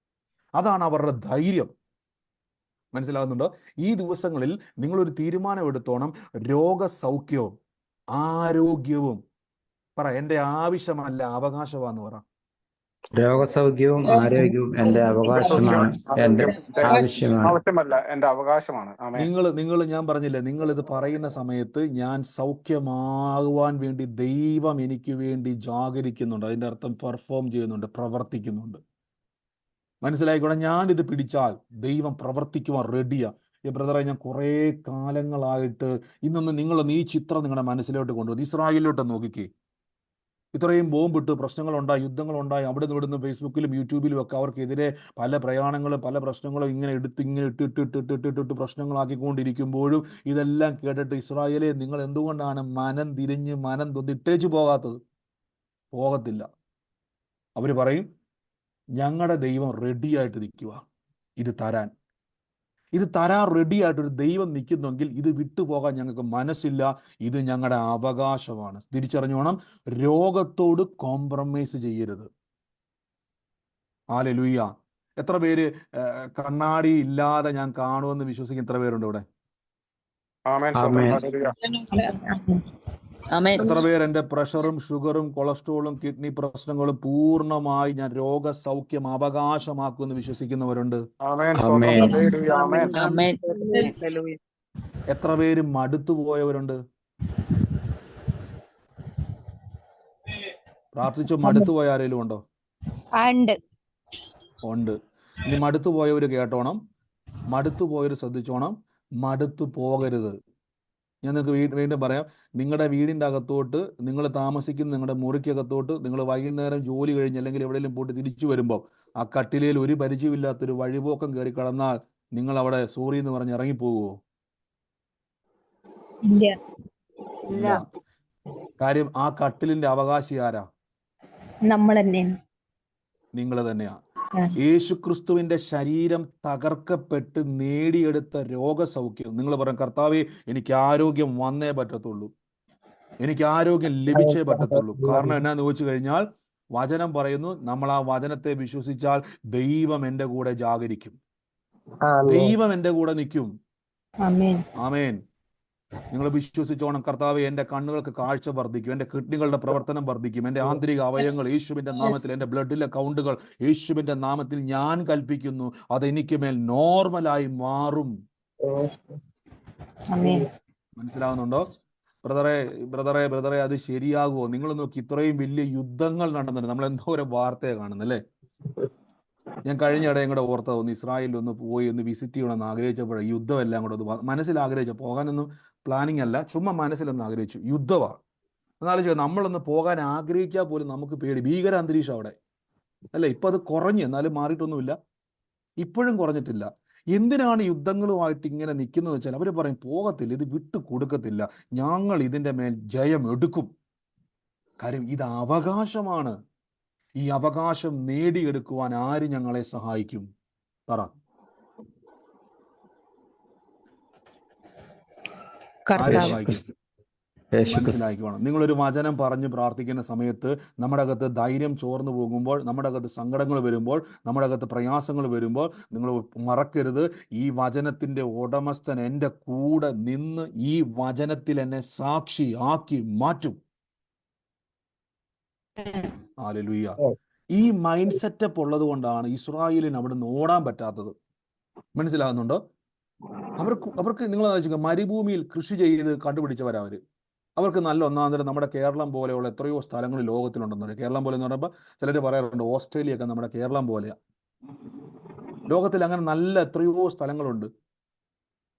അതാണ് അവരുടെ ധൈര്യം. മനസ്സിലാകുന്നുണ്ടോ? ഈ ദിവസങ്ങളിൽ നിങ്ങളൊരു തീരുമാനം എടുത്തോണം. രോഗസൗഖ്യവും ആരോഗ്യവും പറ എൻ്റെ ആവശ്യമല്ല അവകാശമാണെന്ന് പറ. രോഗസൗഖ്യവും ആരോഗ്യവും എന്റെ അവകാശമാണ്, എന്റെ ആവശ്യമാണ്. ആവശ്യമല്ല, എന്റെ അവകാശമാണ്. ആമേൻ. നിങ്ങൾ ഞാൻ പറഞ്ഞില്ലേ, നിങ്ങൾ ഇത് പറയുന്ന സമയത്ത് ഞാൻ സൗഖ്യമാകുവാൻ വേണ്ടി ദൈവം എനിക്ക് വേണ്ടി ജാഗരിക്കുന്നുണ്ട്. അതിൻ്റെ അർത്ഥം പെർഫോം ചെയ്യുന്നുണ്ട്, പ്രവർത്തിക്കുന്നുണ്ട്. മനസ്സിലായിക്കോട്ടെ. ഞാനിത് പിടിച്ചാൽ ദൈവം പ്രവർത്തിക്കുവാൻ റെഡിയാ. ഈ ബ്രദറെ, ഞാൻ കുറേ കാലങ്ങളായിട്ട് നിങ്ങളൊന്ന് ഈ ചിത്രം നിങ്ങളുടെ മനസ്സിലോട്ട് കൊണ്ടുവന്നു. ഇസ്രായേലിലോട്ട് നോക്കിക്കേ. ഇത്രയും ബോംബിട്ട് പ്രശ്നങ്ങളുണ്ടായി, യുദ്ധങ്ങളുണ്ടായി. അവിടെ നിന്ന് ഇവിടുന്ന് ഫേസ്ബുക്കിലും യൂട്യൂബിലും ഒക്കെ അവർക്കെതിരെ പല പ്രയാണങ്ങളും പല പ്രശ്നങ്ങളും ഇങ്ങനെ ഇട്ടിട്ട് പ്രശ്നങ്ങളാക്കിക്കൊണ്ടിരിക്കുമ്പോഴും ഇതെല്ലാം കേട്ടിട്ട് ഇസ്രായേലെ, നിങ്ങൾ എന്തുകൊണ്ടാണ് മനം തിരിഞ്ഞ് മനം തൊന്നിട്ടേച്ച് പോകാത്തത്? പോകത്തില്ല. അവർ പറയും, ഞങ്ങളുടെ ദൈവം റെഡിയായിട്ട് നിൽക്കുക ഇത് തരാൻ റെഡിയായിട്ടൊരു ദൈവം നിൽക്കുന്നെങ്കിൽ ഇത് വിട്ടുപോകാൻ ഞങ്ങൾക്ക് മനസ്സില്ല. ഇത് ഞങ്ങളുടെ അവകാശമാണ്. തിരിച്ചറിഞ്ഞോണം. രോഗത്തോട് കോംപ്രമൈസ് ചെയ്യരുത്. ഹല്ലേലൂയ. എത്ര പേര് കണ്ണാടി ഇല്ലാതെ ഞാൻ കാണുമെന്ന് വിശ്വസിക്കുന്ന എത്ര പേരുണ്ട് ഇവിടെ? ആമേൻ. ആമേൻ. എത്ര പേര് എൻ്റെ പ്രഷറും ഷുഗറും കൊളസ്ട്രോളും കിഡ്നി പ്രശ്നങ്ങളും പൂർണ്ണമായി ഞാൻ രോഗസൗഖ്യം അവകാശമാക്കുമെന്ന് വിശ്വസിക്കുന്നവരുണ്ട്? ആമേൻ. ആമേൻ. ആമേൻ. എത്ര പേര് മടുത്തു പോയവരുണ്ട്? പ്രാർത്ഥിച്ചു മടുത്തു പോയ ആരെങ്കിലും ഉണ്ടോ? ഉണ്ട്. ഇനി മടുത്തു പോയവര് കേട്ടോണം, മടുത്തു പോയവര് ശ്രദ്ധിച്ചോണം, മടുത്തു പോകരുത്. ഞാൻ നിങ്ങൾക്ക് വീണ്ടും പറയാം. നിങ്ങളുടെ വീടിൻ്റെ അകത്തോട്ട്, നിങ്ങൾ താമസിക്കുന്ന നിങ്ങളുടെ മുറിക്കകത്തോട്ട്, നിങ്ങൾ വൈകുന്നേരം ജോലി കഴിഞ്ഞ് അല്ലെങ്കിൽ എവിടെയെങ്കിലും പോയിട്ട് തിരിച്ചു വരുമ്പോൾ ആ കട്ടിലയിൽ ഒരു പരിചയമില്ലാത്തൊരു വഴിപോക്കം കയറി കടന്നാൽ നിങ്ങൾ അവിടെ സോറി എന്ന് പറഞ്ഞ് ഇറങ്ങിപ്പോകുമോ? ഇല്ല. ഇല്ല. കാര്യം ആ കട്ടിലിന്റെ അവകാശി ആരാ? നമ്മൾ തന്നെ. നിങ്ങൾ തന്നെയാ. യേശുക്രിസ്തുവിന്റെ ശരീരം തകർക്കപ്പെട്ട് നേടിയെടുത്ത രോഗസൗഖ്യം. നിങ്ങൾ പറയും, കർത്താവേ എനിക്ക് ആരോഗ്യം വന്നേ പറ്റത്തുള്ളൂ, എനിക്ക് ആരോഗ്യം ലഭിച്ചേ പറ്റത്തുള്ളൂ. കാരണം എന്നാന്ന് ചോദിച്ചു കഴിഞ്ഞാൽ വചനം പറയുന്നു, നമ്മൾ ആ വചനത്തെ വിശ്വസിച്ചാൽ ദൈവം എൻ്റെ കൂടെ ജാഗരിക്കും, ദൈവം എൻ്റെ കൂടെ നിൽക്കും. ആമേൻ. ആമേൻ. നിങ്ങൾ വിശ്വസിച്ചോണം, കർത്താവെ എൻ്റെ കണ്ണുകൾക്ക് കാഴ്ച വർദ്ധിക്കും, എൻ്റെ കിഡ്നികളുടെ പ്രവർത്തനം വർദ്ധിക്കും, എൻ്റെ ആന്തരിക അവയവങ്ങൾ യേശുവിൻ്റെ നാമത്തിൽ, എൻ്റെ ബ്ലഡിലെ കൗണ്ടുകൾ യേശുവിൻ്റെ നാമത്തിൽ ഞാൻ കൽപ്പിക്കുന്നു, അത് എനിക്ക് മേൽ നോർമലായി മാറും. മനസ്സിലാവുന്നുണ്ടോ? ബ്രദറെ അത് ശരിയാകുമോ? നിങ്ങൾ നോക്കി, ഇത്രയും വലിയ യുദ്ധങ്ങൾ നടന്നിട്ട് നമ്മൾ എന്തോരം വാർത്തയെ കാണുന്നല്ലേ. ഞാൻ കഴിഞ്ഞ ഇടയും കൂടെ ഓർത്ത ഒന്ന് ഇസ്രായേലിൽ ഒന്ന് പോയി ഒന്ന് വിസിറ്റ് ചെയ്യണമെന്ന് ആഗ്രഹിച്ചപ്പോഴേ യുദ്ധം എല്ലാം കൂടെ ഒന്ന് മനസ്സിൽ ആഗ്രഹിച്ചു. പോകാനൊന്നും പ്ലാനിങ് അല്ല, ചുമ്മാ മനസ്സിലൊന്ന് ആഗ്രഹിച്ചു. യുദ്ധമാണ്. എന്നാലും നമ്മളൊന്ന് പോകാൻ ആഗ്രഹിക്കാൻ പോലും നമുക്ക് പേടി, ഭീകര അന്തരീക്ഷം അവിടെ അല്ലേ. ഇപ്പം അത് കുറഞ്ഞു, എന്നാലും മാറിയിട്ടൊന്നുമില്ല, ഇപ്പോഴും കുറഞ്ഞിട്ടില്ല. എന്തിനാണ് യുദ്ധങ്ങളുമായിട്ട് ഇങ്ങനെ നിൽക്കുന്നത് വെച്ചാൽ അവർ പറയും പോകത്തില്ല, ഇത് വിട്ടു കൊടുക്കത്തില്ല, ഞങ്ങൾ ഇതിൻ്റെ മേൽ ജയം എടുക്കും. കാര്യം ഇത് അവകാശമാണ്. ഈ അവകാശം നേടിയെടുക്കുവാൻ ആര് ഞങ്ങളെ സഹായിക്കും? പറ. ആര് സഹായിക്കും? മനസ്സിലാക്കിക്കോണം. നിങ്ങളൊരു വചനം പറഞ്ഞ് പ്രാർത്ഥിക്കുന്ന സമയത്ത് നമ്മുടെ അകത്ത് ധൈര്യം ചോർന്നു പോകുമ്പോൾ, നമ്മുടെ അകത്ത് സങ്കടങ്ങൾ വരുമ്പോൾ, നമ്മുടെ അകത്ത് പ്രയാസങ്ങൾ വരുമ്പോൾ, നിങ്ങൾ മറക്കരുത്, ഈ വചനത്തിന്റെ ഉടമസ്ഥൻ എൻ്റെ കൂടെ നിന്ന് ഈ വചനത്തിൽ എന്നെ സാക്ഷി ആക്കി മാറ്റും. ഹല്ലേലൂയ. ഈ മൈൻഡ് സെറ്റപ്പ് ഉള്ളത് കൊണ്ടാണ് ഇസ്രായേലിന് അവിടെ നിന്ന് ഓടാൻ പറ്റാത്തത്. മനസ്സിലാകുന്നുണ്ടോ? അവർക്ക് നിങ്ങൾ ആലോചിക്കുക, മരുഭൂമിയിൽ കൃഷി ചെയ്ത് കണ്ടുപിടിച്ചവരവര്. അവർക്ക് നല്ല ഒന്നാന്തരം നമ്മുടെ കേരളം പോലെയുള്ള എത്രയോ സ്ഥലങ്ങൾ ലോകത്തിലുണ്ടെന്ന്. കേരളം പോലെ എന്ന് പറയുമ്പോൾ ചിലർ പറയാറുണ്ട് ഓസ്ട്രേലിയ ഒക്കെ നമ്മുടെ കേരളം പോലെയാ. ലോകത്തിൽ അങ്ങനെ നല്ല എത്രയോ സ്ഥലങ്ങളുണ്ട്,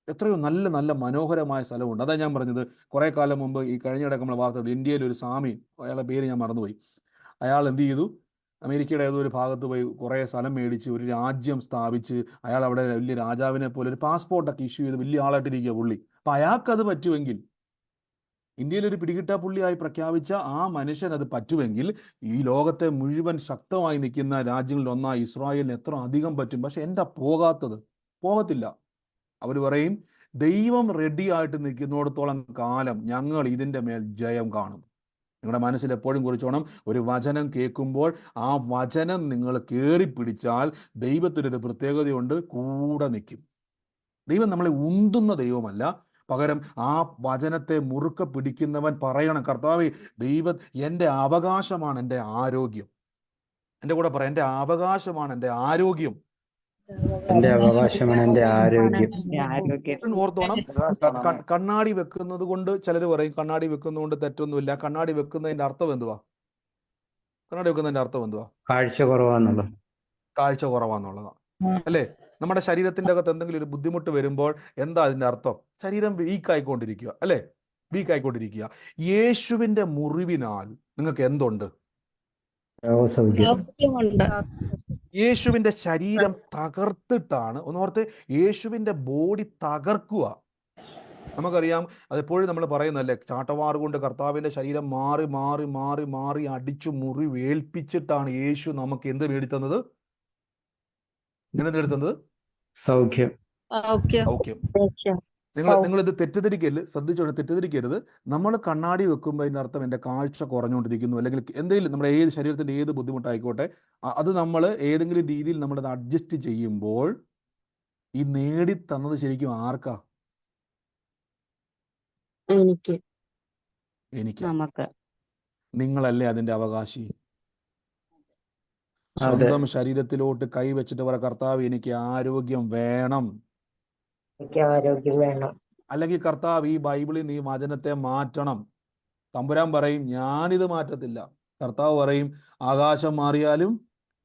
എത്രയോ നല്ല നല്ല മനോഹരമായ സ്ഥലമുണ്ട്. അതാ ഞാൻ പറഞ്ഞത്, കുറെ കാലം മുമ്പ് ഈ കഴിഞ്ഞിടയ്ക്ക് നമ്മൾ വാർത്ത, ഇന്ത്യയിൽ ഒരു സ്വാമി, അയാളുടെ പേര് ഞാൻ മറന്നുപോയി, അയാൾ എന്ത് ചെയ്തു, അമേരിക്കയുടെ ഏതോ ഒരു ഭാഗത്ത് പോയി കുറേ സ്ഥലം മേടിച്ച് ഒരു രാജ്യം സ്ഥാപിച്ച് അയാൾ അവിടെ വലിയ രാജാവിനെ പോലെ ഒരു പാസ്പോർട്ടൊക്കെ ഇഷ്യൂ ചെയ്ത് വലിയ ആളായിട്ടിരിക്കുക പുള്ളി. അപ്പം അയാൾക്കത് പറ്റുമെങ്കിൽ, ഇന്ത്യയിലൊരു പിടികിട്ടാ പുള്ളിയായി പ്രഖ്യാപിച്ച ആ മനുഷ്യൻ അത് പറ്റുമെങ്കിൽ, ഈ ലോകത്തെ മുഴുവൻ ശക്തമായി നിൽക്കുന്ന രാജ്യങ്ങളിൽ ഒന്നായി ഇസ്രായേലിന് എത്ര അധികം പറ്റും. പക്ഷെ എന്താ പോകാത്തത്? പോകത്തില്ല. അവർ പറയും ദൈവം റെഡി ആയിട്ട് നിൽക്കുന്നിടത്തോളം കാലം ഞങ്ങൾ ഇതിൻ്റെ മേൽ ജയം കാണും. നിങ്ങളുടെ മനസ്സിൽ എപ്പോഴും കുറിച്ചോണം, ഒരു വചനം കേൾക്കുമ്പോൾ ആ വചനം നിങ്ങൾ കയറി പിടിച്ചാൽ ദൈവത്തിനൊരു പ്രത്യേകതയുണ്ട്, കൂടെ നിൽക്കും. ദൈവം നമ്മളെ ഉന്തുന്ന ദൈവമല്ല, പകരം ആ വചനത്തെ മുറുക്കെ പിടിക്കുന്നവൻ പറയണം, കർത്താവേ ദൈവം എൻ്റെ അവകാശമാണ് എൻ്റെ ആരോഗ്യം. എൻ്റെ കൂടെ പറയാം, എൻ്റെ അവകാശമാണ് എൻ്റെ ആരോഗ്യം. എന്റെ അവകാശമാണ് എന്റെ ആരോഗ്യം. ഓർത്തോണം, കണ്ണാടി വെക്കുന്നത് കൊണ്ട് ചിലർ പറയും കണ്ണാടി വെക്കുന്നതുകൊണ്ട് തെറ്റൊന്നുമില്ല. കണ്ണാടി വെക്കുന്നതിന്റെ അർത്ഥം എന്തുവാ? കണ്ണാടി വെക്കുന്നതിന്റെ അർത്ഥം എന്തുവാ? കാഴ്ച കുറവാന്നുള്ളത്. കാഴ്ച കുറവാന്നുള്ളതാ അല്ലേ? നമ്മുടെ ശരീരത്തിന്റെ അകത്ത് എന്തെങ്കിലും ഒരു ബുദ്ധിമുട്ട് വരുമ്പോൾ എന്താ അതിന്റെ അർത്ഥം? ശരീരം വീക്ക് ആയിക്കൊണ്ടിരിക്കുക അല്ലേ? വീക്ക് ആയിക്കൊണ്ടിരിക്കുക. യേശുവിന്റെ മുറിവിനാൽ നിങ്ങൾക്ക് എന്തുണ്ട്? യേശുവിന്റെ ശരീരം തകർത്തിട്ടാണ്, ഒന്നോർത്ത്, യേശുവിന്റെ ബോഡി തകർക്കുക. നമുക്കറിയാം, അതെപ്പോഴും നമ്മൾ പറയുന്നല്ലേ, ചാട്ടവാറ് കൊണ്ട് കർത്താവിന്റെ ശരീരം മാറി മാറി മാറി മാറി അടിച്ചു മുറിവേൽപ്പിച്ചിട്ടാണ് യേശു നമുക്ക് എന്ത് നേടിത്തന്നത്? നേടിത്തന്നത് സൗഖ്യം. സൗഖ്യം. നിങ്ങൾ ഇത് തെറ്റിദ്ധരിക്കരുത്, ശ്രദ്ധിച്ചോണ്ട് തെറ്റിദ്ധരിക്കരുത്. നമ്മൾ കണ്ണാടി വെക്കുമ്പോൾ അതിൻ്റെ അർത്ഥം എൻ്റെ കാഴ്ച കുറഞ്ഞുകൊണ്ടിരിക്കുന്നു, അല്ലെങ്കിൽ എന്തെങ്കിലും നമ്മുടെ ഏത് ശരീരത്തിൻ്റെ ഏത് ബുദ്ധിമുട്ടായിക്കോട്ടെ, അത് നമ്മൾ ഏതെങ്കിലും രീതിയിൽ നമ്മളത് അഡ്ജസ്റ്റ് ചെയ്യുമ്പോൾ ഈ നേടി തന്നത് ശരിക്കും ആർക്കാ? എനിക്ക്. നിങ്ങളല്ലേ അതിന്റെ അവകാശി. സ്വന്തം ശരീരത്തിലോട്ട് കൈ വെച്ചിട്ട് പറ, കർത്താവ് എനിക്ക് ആരോഗ്യം വേണം. ആരോഗ്യം വേണം. അല്ലെങ്കിൽ കർത്താവ് ഈ ബൈബിളിൽ നീ വചനത്തെ മാറ്റണം. തമ്പുരാൻ പറയും ഞാനിത് മാറ്റത്തില്ല. കർത്താവ് പറയും ആകാശം മാറിയാലും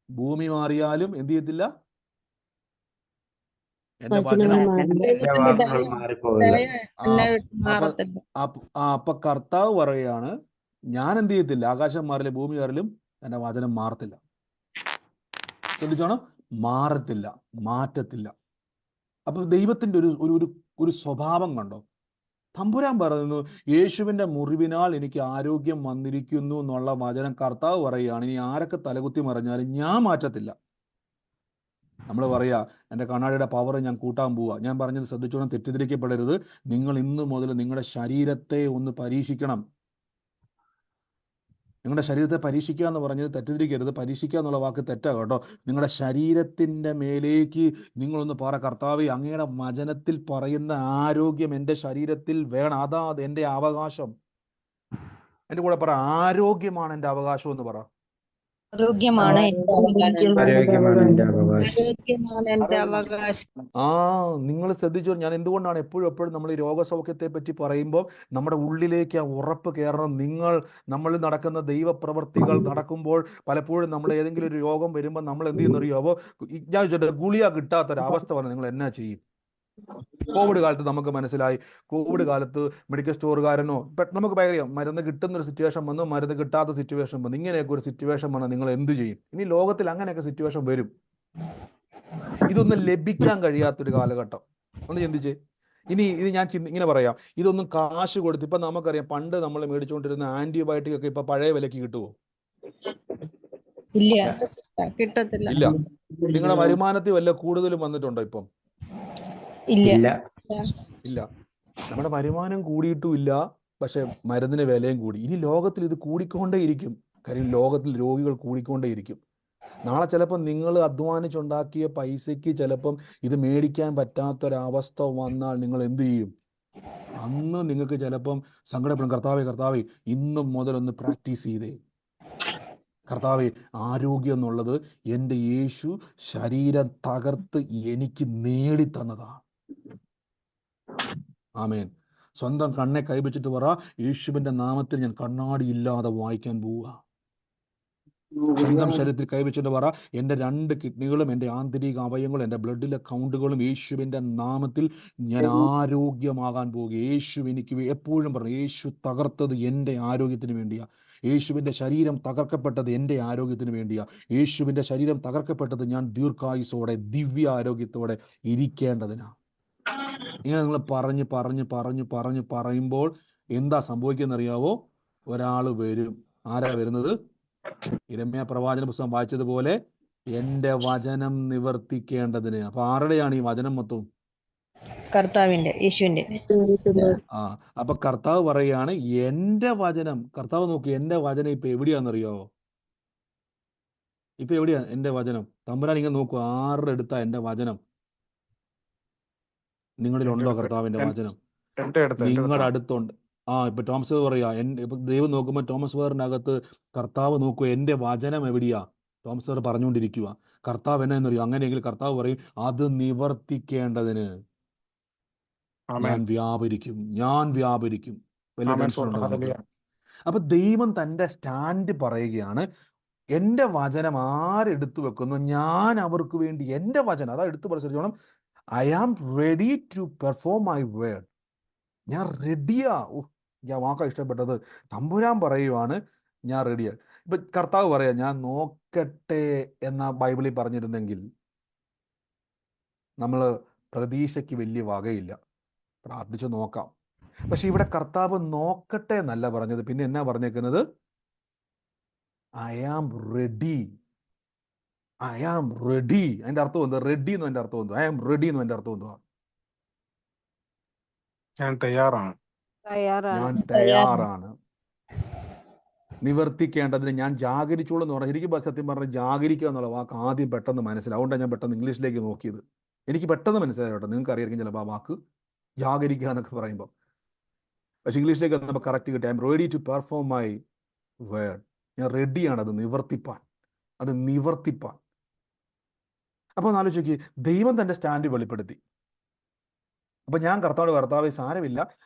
ഭൂമി മാറിയാലും എന്ത് ചെയ്യത്തില്ല? എന്റെ വചനം എന്റെ വാക്കുകൾ മാറിപ്പോകില്ല. ആ അപ്പൊ കർത്താവ് പറയാണ്, ഞാൻ എന്ത് ചെയ്യത്തില്ല, ആകാശം മാറില്ല ഭൂമി മാറിലും എന്റെ വചനം മാറത്തില്ല. ശ്രദ്ധിച്ചോണം, മാറത്തില്ല, മാറ്റത്തില്ല. അപ്പൊ ദൈവത്തിന്റെ ഒരു സ്വഭാവം കണ്ടോ? തമ്പുരാൻ പറയുന്നു, യേശുവിന്റെ മുറിവിനാൽ എനിക്ക് ആരോഗ്യം വന്നിരിക്കുന്നു എന്നുള്ള വചനം കർത്താവ് പറയുകയാണ്. ഇനി ആരൊക്കെ തലകുത്തി മറിഞ്ഞാലും ഞാൻ മാറ്റത്തില്ല. നമ്മൾ പറയാ, എൻ്റെ കണ്ണാടിയുടെ പവർ ഞാൻ കൂട്ടാൻ പോവാ. ഞാൻ പറഞ്ഞത് ശ്രദ്ധിച്ചോണം, തെറ്റിദ്ധരിക്കപ്പെടരുത്. നിങ്ങൾ ഇന്നു മുതൽ നിങ്ങളുടെ ശരീരത്തെ ഒന്ന് പരീക്ഷിക്കണം. നിങ്ങളുടെ ശരീരത്തെ പരീക്ഷിക്കുക എന്ന് പറഞ്ഞത് തെറ്റിദ്ധരിക്കരുത്. പരീക്ഷിക്കുക എന്നുള്ള വാക്ക് തെറ്റാ കേട്ടോ. നിങ്ങളുടെ ശരീരത്തിൻ്റെ മേലേക്ക് നിങ്ങളൊന്ന് പറ, കർത്താവേ, അങ്ങയുടെ വചനത്തിൽ പറയുന്ന ആരോഗ്യം എൻ്റെ ശരീരത്തിൽ വേണം. അതാ എൻ്റെ അവകാശം. എൻ്റെ കൂടെ പറ, ആരോഗ്യമാണ് എൻ്റെ അവകാശം എന്ന് പറ. ആരോഗ്യമാണ് എന്റെ അവകാശം. ആരോഗ്യമാണ് എന്റെ അവകാശം. ആരോഗ്യമാണ് എന്റെ അവകാശം. നിങ്ങൾ ശ്രദ്ധിച്ചോ, ഞാൻ എന്തുകൊണ്ടാണ് എപ്പോഴും നമ്മൾ ഈ രോഗസൗഖ്യത്തെ പറ്റി പറയുമ്പോൾ നമ്മുടെ ഉള്ളിലേക്ക് ആ ഉറപ്പ് കയറണം. നമ്മളിൽ നടക്കുന്ന ദൈവപ്രവർത്തികൾ നടക്കുമ്പോൾ പലപ്പോഴും നമ്മൾ ഏതെങ്കിലും ഒരു രോഗം വരുമ്പോൾ നമ്മൾ എന്ത് ചെയ്യുന്നറിയാവോ? ഞാൻ ചോദിച്ചോട്ടെ, ഗുളിക കിട്ടാത്തൊരവസ്ഥ വന്ന് നിങ്ങൾ എന്നാ ചെയ്യും? കോവിഡ് കാലത്ത് നമുക്ക് മനസ്സിലായി. കോവിഡ് കാലത്ത് മെഡിക്കൽ സ്റ്റോറുകാരനോ നമുക്ക് പറയാം, മരുന്ന് കിട്ടുന്നൊരു സിറ്റുവേഷൻ വന്നു, മരുന്ന് കിട്ടാത്ത സിറ്റുവേഷൻ വന്നു. ഇങ്ങനെയൊക്കെ ഒരു സിറ്റുവേഷൻ വന്നാൽ നിങ്ങൾ എന്ത് ചെയ്യും? ഇനി ലോകത്തിൽ അങ്ങനെയൊക്കെ സിറ്റുവേഷൻ വരും. ഇതൊന്നും ലഭിക്കാൻ കഴിയാത്തൊരു കാലഘട്ടം. ഒന്ന് ചിന്തിച്ചേ. ഇത് ഞാൻ ഇങ്ങനെ പറയാം, ഇതൊന്നും കാശ് കൊടുത്ത്, ഇപ്പൊ നമുക്കറിയാം, പണ്ട് നമ്മൾ മേടിച്ചുകൊണ്ടിരുന്ന ആന്റിബയോട്ടിക് ഒക്കെ ഇപ്പൊ പഴയ വിലക്ക് കിട്ടുമോ? ഇല്ല, കിട്ടത്തില്ല. ഇല്ല. നിങ്ങളുടെ വരുമാനത്തിൽ വല്ല കൂടുതലും വന്നിട്ടുണ്ടോ ഇപ്പം? ഇല്ല. ഇല്ല. നമ്മുടെ വരുമാനം കൂടിയിട്ടും ഇല്ല, പക്ഷെ മരുന്നിന് വിലയും കൂടി. ഇനി ലോകത്തിൽ ഇത് കൂടിക്കൊണ്ടേയിരിക്കും. കാര്യം ലോകത്തിൽ രോഗികൾ കൂടിക്കൊണ്ടേയിരിക്കും. നാളെ ചിലപ്പോൾ നിങ്ങൾ അധ്വാനിച്ചുണ്ടാക്കിയ പൈസയ്ക്ക് ചിലപ്പം ഇത് മേടിക്കാൻ പറ്റാത്തൊരവസ്ഥ വന്നാൽ നിങ്ങൾ എന്ത് ചെയ്യും? അന്ന് നിങ്ങൾക്ക് ചിലപ്പം സങ്കടപ്പെടും. കർത്താവേ, ഇന്നും മുതലൊന്ന് പ്രാക്ടീസ് ചെയ്തേ. കർത്താവേ, ആരോഗ്യം എന്നുള്ളത് എൻ്റെ യേശു ശരീരം തകർത്ത് എനിക്ക് നേടിത്തന്നതാ. ആമേൻ. സ്വന്തം കണ്ണെ കൈവച്ചിട്ട് പറ, യേശുവിന്റെ നാമത്തിൽ ഞാൻ കണ്ണാടി ഇല്ലാതെ വായിക്കാൻ പോവുക. സ്വന്തം ശരീരത്തിൽ കൈവച്ചിട്ട് പറ, എൻ്റെ 2 കിഡ്നികളും എൻ്റെ ആന്തരിക അവയവങ്ങളും എൻ്റെ ബ്ലഡിലെ കൗണ്ടുകളും യേശുവിൻ്റെ നാമത്തിൽ ഞാൻ ആരോഗ്യമാകാൻ പോവുക. യേശു എനിക്ക് എപ്പോഴും പറഞ്ഞു, യേശു തകർത്തത് എൻ്റെ ആരോഗ്യത്തിന് വേണ്ടിയാ. യേശുവിൻ്റെ ശരീരം തകർക്കപ്പെട്ടത് എൻ്റെ ആരോഗ്യത്തിന് വേണ്ടിയാ. യേശുവിൻ്റെ ശരീരം തകർക്കപ്പെട്ടത് ഞാൻ ദീർഘായുസോടെ ദിവ്യ ആരോഗ്യത്തോടെ ഇരിക്കേണ്ടതിനാ. ഇങ്ങനെ നിങ്ങൾ പറയുമ്പോൾ എന്താ സംഭവിക്കുന്നറിയാവോ? ഒരാൾ വരും. ആരാ വരുന്നത്? യിരെമ്യാ പ്രവാചന പുസ്തകം വായിച്ചതുപോലെ, എൻ്റെ വചനം നിവർത്തിക്കേണ്ടതിന്. അപ്പൊ ആരുടെയാണ് ഈ വചനം മൊത്തം? കർത്താവിന്റെ, യേശുവിന്റെ. അപ്പൊ കർത്താവ് പറയാണ്, എൻ്റെ വചനം. കർത്താവ് നോക്കി, എൻ്റെ വചനം ഇപ്പൊ എവിടെയാണെന്നറിയാവോ? ഇപ്പൊ എവിടെയാ എൻ്റെ വചനം? തമ്പുരാൻ ഇങ്ങനെ നോക്കൂ, ആരുടെ അടുത്താ എൻ്റെ വചനം? നിങ്ങളിലുണ്ടോ കർത്താവിന്റെ വചനം? നിങ്ങളുടെ അടുത്തുണ്ട്. ഇപ്പൊ തോമസ് പറയാ, ഇപ്പൊ ദൈവം നോക്കുമ്പോൾ തോമസ് വേറിനകത്ത് കർത്താവ് നോക്കുക, എൻ്റെ വചനം എവിടെയാ? തോമസ് വേർ പറഞ്ഞുകൊണ്ടിരിക്കുക. കർത്താവ് എന്നറിയോ? അങ്ങനെയെങ്കിൽ കർത്താവ് പറയും, അത് നിവർത്തിക്കേണ്ടതിന് ഞാൻ വ്യാപരിക്കും. വലിയ ടെൻഷനുണ്ടോ നമുക്ക്? അപ്പൊ ദൈവം തന്റെ സ്റ്റാൻഡ് പറയുകയാണ്, എൻ്റെ വചനം ആരെടുത്തു വെക്കുന്നു, ഞാൻ അവർക്ക് വേണ്ടി എൻ്റെ വചനം, അതാ എടുത്തു പരിശോധിച്ചോണം, I am ready to perform my word. ഞാൻ റെഡിയാ. ഞാൻ വാക്കാ ഇഷ്ടപ്പെട്ടത്. തമ്പുരാൻ പറയുവാണ്, ഞാൻ റെഡിയാ. ഇപ്പൊ കർത്താവ് പറയാ, ഞാൻ നോക്കട്ടെ എന്ന ബൈബിളിൽ പറഞ്ഞിരുന്നെങ്കിൽ നമ്മൾ പ്രതീക്ഷയ്ക്ക് വലിയ വകയില്ല. പ്രാർത്ഥിച്ചു നോക്കാം. പക്ഷെ ഇവിടെ കർത്താവ് നോക്കട്ടെ എന്നല്ല പറഞ്ഞത്. പിന്നെ എന്നാ പറഞ്ഞേക്കുന്നത്? I am ready. അതിന്റെ അർത്ഥം എന്താ? റെഡി എന്ന് എൻ്റെ അർത്ഥം എന്തോ? ഐ ആം റെഡി എന്ന് എൻ്റെ അർത്ഥം എന്തോ? ഞാൻ തയ്യാറാണ്. നിവർത്തിക്കേണ്ടതിന് ഞാൻ ജാഗരിച്ചോളൂ എന്ന് പറഞ്ഞാൽ, എനിക്ക് സത്യം പറഞ്ഞാൽ ജാഗരിക്കുക എന്നുള്ള വാക്ക് ആദ്യം പെട്ടെന്ന് മനസ്സിലാവും. അതുകൊണ്ടാണ് ഞാൻ പെട്ടെന്ന് ഇംഗ്ലീഷിലേക്ക് നോക്കിയത്. എനിക്ക് പെട്ടെന്ന് മനസ്സിലായി കേട്ടോ. നിങ്ങൾക്ക് അറിയായിരിക്കും ചിലപ്പോൾ ആ വാക്ക് ജാഗരിക്കുക എന്നൊക്കെ പറയുമ്പോൾ. പക്ഷെ ഇംഗ്ലീഷിലേക്ക് വന്നപ്പോൾ കറക്റ്റ് കിട്ടി. I am ready to perform my word. ഞാൻ റെഡിയാണ് അത് നിവർത്തിപ്പാൻ. അപ്പോൾ ആലോചിച്ച്, ദൈവം തൻ്റെ സ്റ്റാൻഡ് വെളിപ്പെടുത്തി. അപ്പൊ ഞാൻ കർത്താവേ, സാരമില്ല,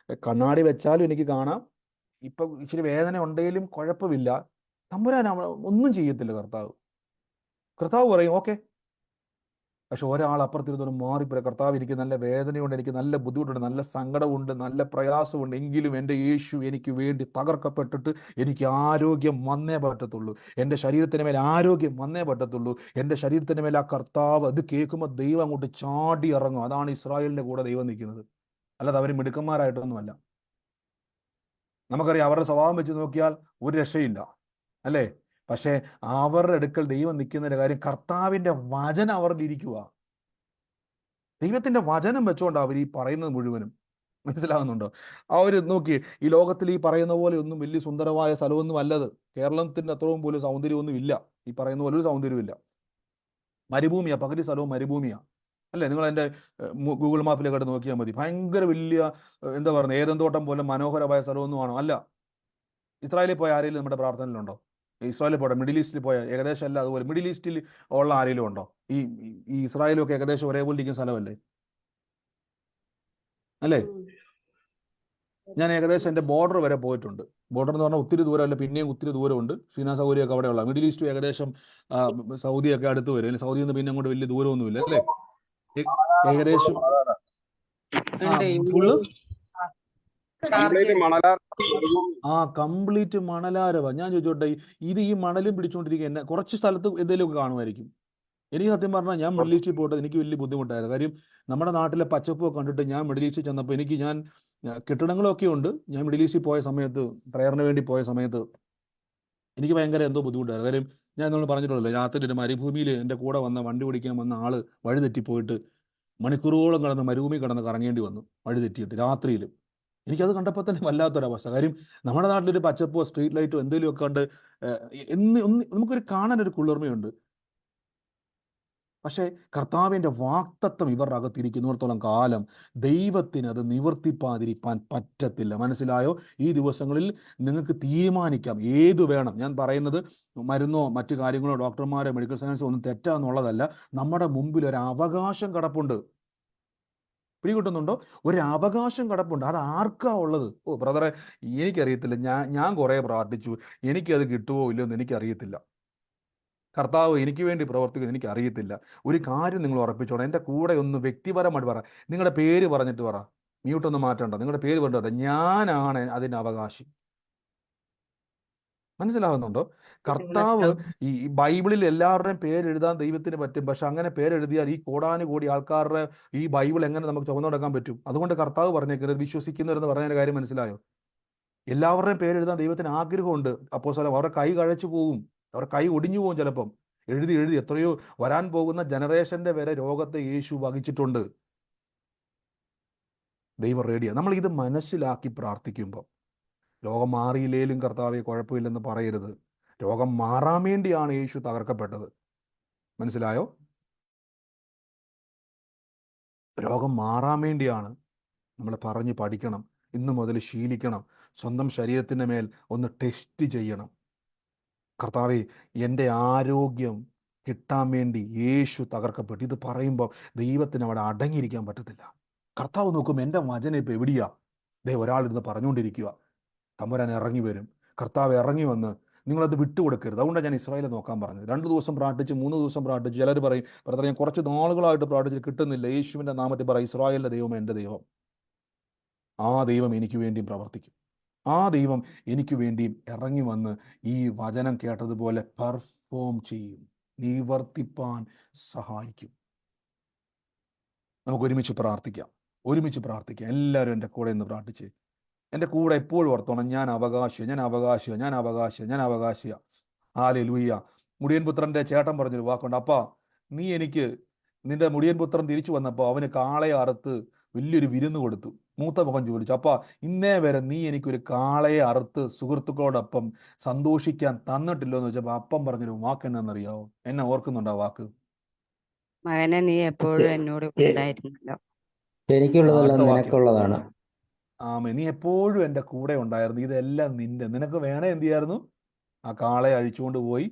കണ്ണാടി വെച്ചാലും എനിക്ക് കാണാം, ഇപ്പൊ ഇച്ചിരി വേദന ഉണ്ടെങ്കിലും കുഴപ്പമില്ല, തമ്പുരാൻ ഒന്നും ചെയ്യത്തില്ല. കർത്താവ് പറയും, ഓക്കെ, പക്ഷെ ഒരാൾ അപ്പുറത്തിരുന്നൊരു മാറിപ്പോയി, കർത്താവ് എനിക്ക് നല്ല വേദനയുണ്ട്, എനിക്ക് നല്ല ബുദ്ധിമുട്ടുണ്ട്, നല്ല സങ്കടമുണ്ട്, നല്ല പ്രയാസമുണ്ട്, എങ്കിലും എൻ്റെ യേശു എനിക്ക് വേണ്ടി തകർക്കപ്പെട്ടിട്ട് എനിക്ക് ആരോഗ്യം വന്നേ പറ്റത്തുള്ളൂ, എൻ്റെ ശരീരത്തിന് മേലെ ആരോഗ്യം വന്നേ പറ്റത്തുള്ളൂ, എൻ്റെ ശരീരത്തിന് മേലെ ആ കർത്താവ്, ഇത് കേൾക്കുമ്പോൾ ദൈവം അങ്ങോട്ട് ചാടി ഇറങ്ങും. അതാണ് ഇസ്രായേലിൻ്റെ കൂടെ ദൈവം നിൽക്കുന്നത്. അല്ലാതെ അവർ മിടുക്കന്മാരായിട്ടൊന്നുമല്ല. നമുക്കറിയാം അവരുടെ സ്വഭാവം വെച്ച് നോക്കിയാൽ ഒരു രക്ഷയില്ല, അല്ലേ? പക്ഷേ അവരുടെ അടുക്കൽ ദൈവം നിൽക്കുന്നതിന്റെ കാര്യം കർത്താവിന്റെ വചനം അവരുടെ ഇരിക്കുക. ദൈവത്തിന്റെ വചനം വെച്ചുകൊണ്ട് അവർ ഈ പറയുന്നത് മുഴുവനും. മനസ്സിലാകുന്നുണ്ടോ? അവർ നോക്കി, ഈ ലോകത്തിൽ ഈ പറയുന്ന പോലെ ഒന്നും വലിയ സുന്ദരമായ സ്ഥലമൊന്നും അല്ലത്. കേരളത്തിന്റെ അത്രയും പോലും സൗന്ദര്യമൊന്നും ഇല്ല. ഈ പറയുന്ന പോലെ ഒരു സൗന്ദര്യമില്ല. മരുഭൂമിയാ, പകുതി സ്ഥലവും മരുഭൂമിയാ, അല്ലേ? നിങ്ങൾ എൻ്റെ ഗൂഗിൾ മാപ്പിലേക്കായിട്ട് നോക്കിയാൽ മതി. ഭയങ്കര വലിയ എന്താ പറയുന്നത്, ഏദൻ തോട്ടം പോലെ മനോഹരമായ സ്ഥലമൊന്നും ആണോ? അല്ല. ഇസ്രായേലിൽ പോയ ആരെങ്കിലും നമ്മുടെ പ്രാർത്ഥനയിലുണ്ടോ? ഇസ്രായേലിൽ പോട്ടെ, മിഡിൽ ഈസ്റ്റിൽ പോയ ഏകദേശം അല്ല അതുപോലെ. മിഡിൽ ഈസ്റ്റിൽ ഉള്ള ആരെങ്കിലും ഉണ്ടോ? ഈ ഈ ഇസ്രായേലൊക്കെ ഏകദേശം ഒരേപോലെ ഇരിക്കുന്ന സ്ഥലമല്ലേ, അല്ലേ? ഞാൻ ഏകദേശം എൻ്റെ ബോർഡർ വരെ പോയിട്ടുണ്ട്. ബോർഡർ എന്ന് പറഞ്ഞാൽ ഒത്തിരി ദൂരമല്ല, പിന്നെയും ഒത്തിരി ദൂരമുണ്ട്. ഷീന സൗകര്യമൊക്കെ അവിടെയുള്ള. മിഡിൽ ഈസ്റ്റ് ഏകദേശം സൗദിയൊക്കെ അടുത്ത് വരും, അല്ലെങ്കിൽ സൗദിയിൽ നിന്ന് പിന്നെ അങ്ങോട്ട് വലിയ ദൂരമൊന്നുമില്ല, അല്ലേ? ഏകദേശം ഫുള്ള് കംപ്ലീറ്റ് മണലാരവ. ഞാൻ ചോദിച്ചോട്ടെ, ഇത് ഈ മണലും പിടിച്ചുകൊണ്ടിരിക്കുക എന്നെ കുറച്ച് സ്ഥലത്ത് എന്തെങ്കിലുമൊക്കെ കാണുമായിരിക്കും. എനിക്ക് സത്യം പറഞ്ഞാൽ ഞാൻ മിഡിൽ ഈസ്റ്റിൽ പോയിട്ട് എനിക്ക് വലിയ ബുദ്ധിമുട്ടായിരുന്നു. കാര്യം നമ്മുടെ നാട്ടിലെ പച്ചപ്പൊക്കെ കണ്ടിട്ട് ഞാൻ മിഡിൽ ഈസ്റ്റിൽ ചെന്നപ്പോൾ ഞാൻ കെട്ടിടങ്ങളൊക്കെ ഉണ്ട്. ഞാൻ മിഡിൽ ഈസ്റ്റിൽ പോയ സമയത്ത്, പ്രയറിന് വേണ്ടി പോയ സമയത്ത് എനിക്ക് ഭയങ്കര എന്തോ ബുദ്ധിമുട്ടായിരുന്നു. കാര്യം ഞാൻ എന്നോട് പറഞ്ഞിട്ടുള്ളൂ, രാത്രി ഒരു മരുഭൂമിയിൽ എൻ്റെ കൂടെ വണ്ടി ഓടിക്കാൻ വന്ന ആള് വഴി തെറ്റിപ്പോയിട്ട് മണിക്കൂറുകളോളം മരുഭൂമി കിടന്ന് കറങ്ങേണ്ടി വന്നു, വഴി തെറ്റിയിട്ട് രാത്രിയിൽ. എനിക്കത് കണ്ടപ്പോൾ തന്നെ വല്ലാത്തൊരവസ്ഥ. കാര്യം നമ്മുടെ നാട്ടിലൊരു പച്ചപ്പോ സ്ട്രീറ്റ് ലൈറ്റോ എന്തെങ്കിലുമൊക്കെ കണ്ട് നമുക്കൊരു കാണാനൊരു കുളിർമയുണ്ട്. പക്ഷേ കർത്താവിൻ്റെ വാക്തത്വം ഇവരുടെ അകത്തിരിക്കുന്നിടത്തോളം കാലം ദൈവത്തിന് അത് നിവർത്തിപ്പാതിരിക്കാൻ പറ്റത്തില്ല. മനസ്സിലായോ? ഈ ദിവസങ്ങളിൽ നിങ്ങൾക്ക് തീരുമാനിക്കാം ഏത് വേണം. ഞാൻ പറയുന്നത് മരുന്നോ മറ്റു കാര്യങ്ങളോ ഡോക്ടർമാരോ മെഡിക്കൽ സയൻസോ ഒന്നും തെറ്റാന്നുള്ളതല്ല. നമ്മുടെ മുമ്പിൽ ഒരു അവകാശം കിടപ്പുണ്ട്. പിടികിട്ടുന്നുണ്ടോ? ഒരു അവകാശം കിടപ്പുണ്ട്. അത് ആർക്കാ ഉള്ളത്? ഓ ബ്രദറെ, എനിക്കറിയത്തില്ല, ഞാൻ കുറേ പ്രാർത്ഥിച്ചു, എനിക്കത് കിട്ടുമോ ഇല്ലയോ എന്ന് എനിക്കറിയത്തില്ല. കർത്താവ് എനിക്ക് വേണ്ടി പ്രവർത്തിക്കുന്നത് എനിക്കറിയത്തില്ല. ഒരു കാര്യം നിങ്ങൾ ഉറപ്പിച്ചോണം, എൻ്റെ കൂടെ ഒന്ന് വ്യക്തിപരമായിട്ട് പറ. നിങ്ങളുടെ പേര് പറഞ്ഞിട്ട് പറ, മ്യൂട്ടൊന്നും മാറ്റണ്ട. നിങ്ങളുടെ പേര് പറഞ്ഞിട്ട് ഞാനാണ് അതിൻ്റെ അവകാശി. മനസ്സിലാവുന്നുണ്ടോ? കർത്താവ് ഈ ബൈബിളിൽ എല്ലാവരുടെയും പേരെഴുതാൻ ദൈവത്തിന് പറ്റും. പക്ഷെ അങ്ങനെ പേരെഴുതിയാൽ ഈ കോടാനുകോടി ആൾക്കാരുടെ ഈ ബൈബിൾ എങ്ങനെ നമുക്ക് ചുമന്നു നടക്കാൻ പറ്റും? അതുകൊണ്ട് കർത്താവ് പറഞ്ഞേക്കരുത് വിശ്വസിക്കുന്നവരെന്ന് പറഞ്ഞതിന്റെ കാര്യം മനസ്സിലായോ? എല്ലാവരുടെയും പേരെഴുതാൻ ദൈവത്തിന് ആഗ്രഹമുണ്ട്. അപ്പോസ്തലൻ അവരുടെ കൈ കഴച്ചു പോകും, അവരുടെ കൈ ഒടിഞ്ഞു പോകും. ചിലപ്പം എഴുതി എത്രയോ വരാൻ പോകുന്ന ജനറേഷന്റെ വരെ രോഗത്തെ യേശു വഹിച്ചിട്ടുണ്ട്. ദൈവം റെഡിയാണ്. നമ്മൾ ഇത് മനസ്സിലാക്കി പ്രാർത്ഥിക്കുമ്പോൾ രോഗം മാറിയില്ലേലും കർത്താവെ കുഴപ്പമില്ലെന്ന് പറയരുത്. രോഗം മാറാൻ വേണ്ടിയാണ് യേശു തകർക്കപ്പെട്ടത്. മനസ്സിലായോ? രോഗം മാറാൻ വേണ്ടിയാണ്. നമ്മൾ പറഞ്ഞ് പഠിക്കണം, ഇന്നു മുതൽ ശീലിക്കണം. സ്വന്തം ശരീരത്തിൻ്റെ മേൽ ഒന്ന് ടെസ്റ്റ് ചെയ്യണം. കർത്താവെ, എൻ്റെ ആരോഗ്യം കിട്ടാൻ വേണ്ടി യേശു തകർക്കപ്പെട്ടു. ഇത് പറയുമ്പോൾ ദൈവത്തിന് അവിടെ അടങ്ങിയിരിക്കാൻ പറ്റത്തില്ല. കർത്താവ് നോക്കും, എൻ്റെ വചനം ഇപ്പോൾ എവിടെയാ? ഒരാളിരുന്ന് പറഞ്ഞുകൊണ്ടിരിക്കുക. തമ്പുരാൻ ഇറങ്ങി വരും. കർത്താവ് ഇറങ്ങി വന്ന് നിങ്ങളത് വിട്ടുകൊടുക്കരുത്. അതുകൊണ്ടാണ് ഞാൻ ഇസ്രായേലിൽ നോക്കാൻ പറഞ്ഞത്. 2 ദിവസം പ്രാർത്ഥിച്ച് 3 ദിവസം പ്രാർത്ഥിച്ച്. ചിലർ പറയും, ബ്രദർ ഞാൻ കുറച്ച് നാളുകളായിട്ട് പ്രാർത്ഥിച്ച് കിട്ടുന്നില്ല. യേശുവിൻ്റെ നാമത്തിൽ പറ, ഇസ്രായേലിൻ്റെ ദൈവം എൻ്റെ ദൈവം. ആ ദൈവം എനിക്ക് വേണ്ടിയും പ്രവർത്തിക്കും. ആ ദൈവം എനിക്ക് വേണ്ടിയും ഇറങ്ങി വന്ന് ഈ വചനം കേട്ടതുപോലെ പെർഫോം ചെയ്യും, നിവർത്തിപ്പാൻ സഹായിക്കും. നമുക്ക് ഒരുമിച്ച് പ്രാർത്ഥിക്കാം. എല്ലാവരും എൻ്റെ കൂടെ ഒന്ന് പ്രാർത്ഥിച്ച്. എൻ്റെ കൂടെ എപ്പോഴും ഓർത്തോണം, ഞാൻ അവകാശിയ. ഹല്ലേലൂയ. മുടിയൻ പുത്രൻ്റെ ചേട്ടൻ പറഞ്ഞൊരു വാക്കുണ്ട്, അപ്പാ നീ എനിക്ക് നിന്റെ മുടിയൻ പുത്രൻ തിരിച്ചു വന്നപ്പോൾ അവന് കാളയെ അറുത്ത് വലിയൊരു വിരുന്ന് കൊടുത്തു. മൂത്ത മകൻ ചോദിച്ചു, അപ്പാ ഇന്നേ വരെ നീ എനിക്കൊരു കാളയെ അറുത്ത് സുഹൃത്തുക്കളോടൊപ്പം സന്തോഷിക്കാൻ തന്നിട്ടില്ലോ എന്ന് വെച്ചപ്പോൾ അപ്പം പറഞ്ഞൊരു വാക്ക് എന്നാണെന്നറിയാവോ? എന്നെ ഓർക്കുന്നുണ്ടോ വാക്ക്? മകനെ, നീ എപ്പോഴും എന്നോട് ഉണ്ടായിരുന്നല്ലോ. എനിക്കുള്ളതെല്ലാം നിനക്കുള്ളതാണ്. ആമേ, നീ എപ്പോഴും എൻ്റെ കൂടെ ഉണ്ടായിരുന്നു. ഇതെല്ലാം നിനക്ക് വേണേ എന്ത് ചെയ്യായിരുന്നു? ആ കാളയെ അഴിച്ചുകൊണ്ട് പോയി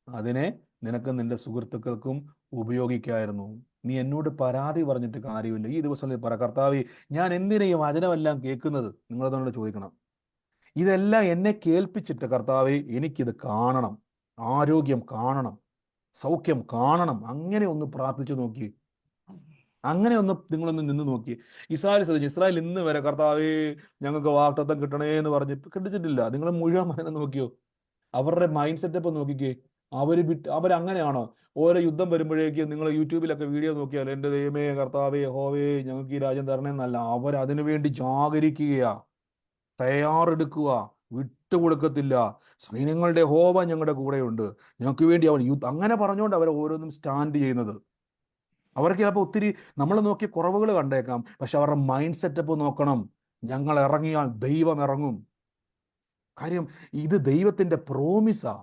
അതിനെ നിനക്കും നിന്റെ സുഹൃത്തുക്കൾക്കും ഉപയോഗിക്കായിരുന്നു. നീ എന്നോട് പരാതി പറഞ്ഞിട്ട് കാര്യമില്ല. ഈ ദിവസങ്ങളിൽ പറ, കർത്താവേ, ഞാൻ എന്തിനാ ഈ വചനമെല്ലാം കേൾക്കുന്നത്? നിങ്ങളതോട് ചോദിക്കണം. ഇതെല്ലാം എന്നെ കേൾപ്പിച്ചിട്ട് കർത്താവേ, എനിക്കിത് കാണണം, ആരോഗ്യം കാണണം, സൗഖ്യം കാണണം. അങ്ങനെ ഒന്ന് പ്രാർത്ഥിച്ചു നോക്കി. അങ്ങനെ ഒന്ന് നിങ്ങളൊന്ന് നിന്ന് നോക്കി. ഇസ്രായേൽ ശ്രദ്ധിച്ചു. ഇസ്രായേൽ ഇന്ന് വരെ കർത്താവേ ഞങ്ങൾക്ക് വാഗ്ദത്തം കിട്ടണേ എന്ന് പറഞ്ഞ് കിട്ടിച്ചിട്ടില്ല. നിങ്ങൾ മുഴുവൻ മകനെ നോക്കിയോ, അവരുടെ മൈൻഡ് സെറ്റപ്പ് നോക്കിക്കേ. അവരങ്ങനെയാണോ? ഓരോ യുദ്ധം വരുമ്പോഴേക്കും നിങ്ങൾ യൂട്യൂബിലൊക്കെ വീഡിയോ നോക്കിയാൽ എൻ്റെ ദൈവമേ കർത്താവേ ഹോവേ ഞങ്ങൾക്ക് ഈ രാജ്യം തരണേന്നല്ല, അവരതിനു വേണ്ടി ജാഗരിക്കുകയാ, തയ്യാറെടുക്കുക, വിട്ടുകൊടുക്കത്തില്ല. സൈന്യങ്ങളുടെ ഹോവ ഞങ്ങളുടെ കൂടെയുണ്ട്, ഞങ്ങൾക്ക് വേണ്ടി അവൻ അങ്ങനെ പറഞ്ഞുകൊണ്ട് അവർ ഓരോന്നും സ്റ്റാൻഡ് ചെയ്യുന്നത്. അവർക്ക് ചിലപ്പോൾ ഒത്തിരി നമ്മൾ നോക്കിയ കുറവുകൾ കണ്ടേക്കാം, പക്ഷെ അവരുടെ മൈൻഡ് സെറ്റപ്പ് നോക്കണം. ഞങ്ങൾ ഇറങ്ങിയാൽ ദൈവം ഇറങ്ങും. കാര്യം ഇത് ദൈവത്തിന്റെ പ്രോമിസാ.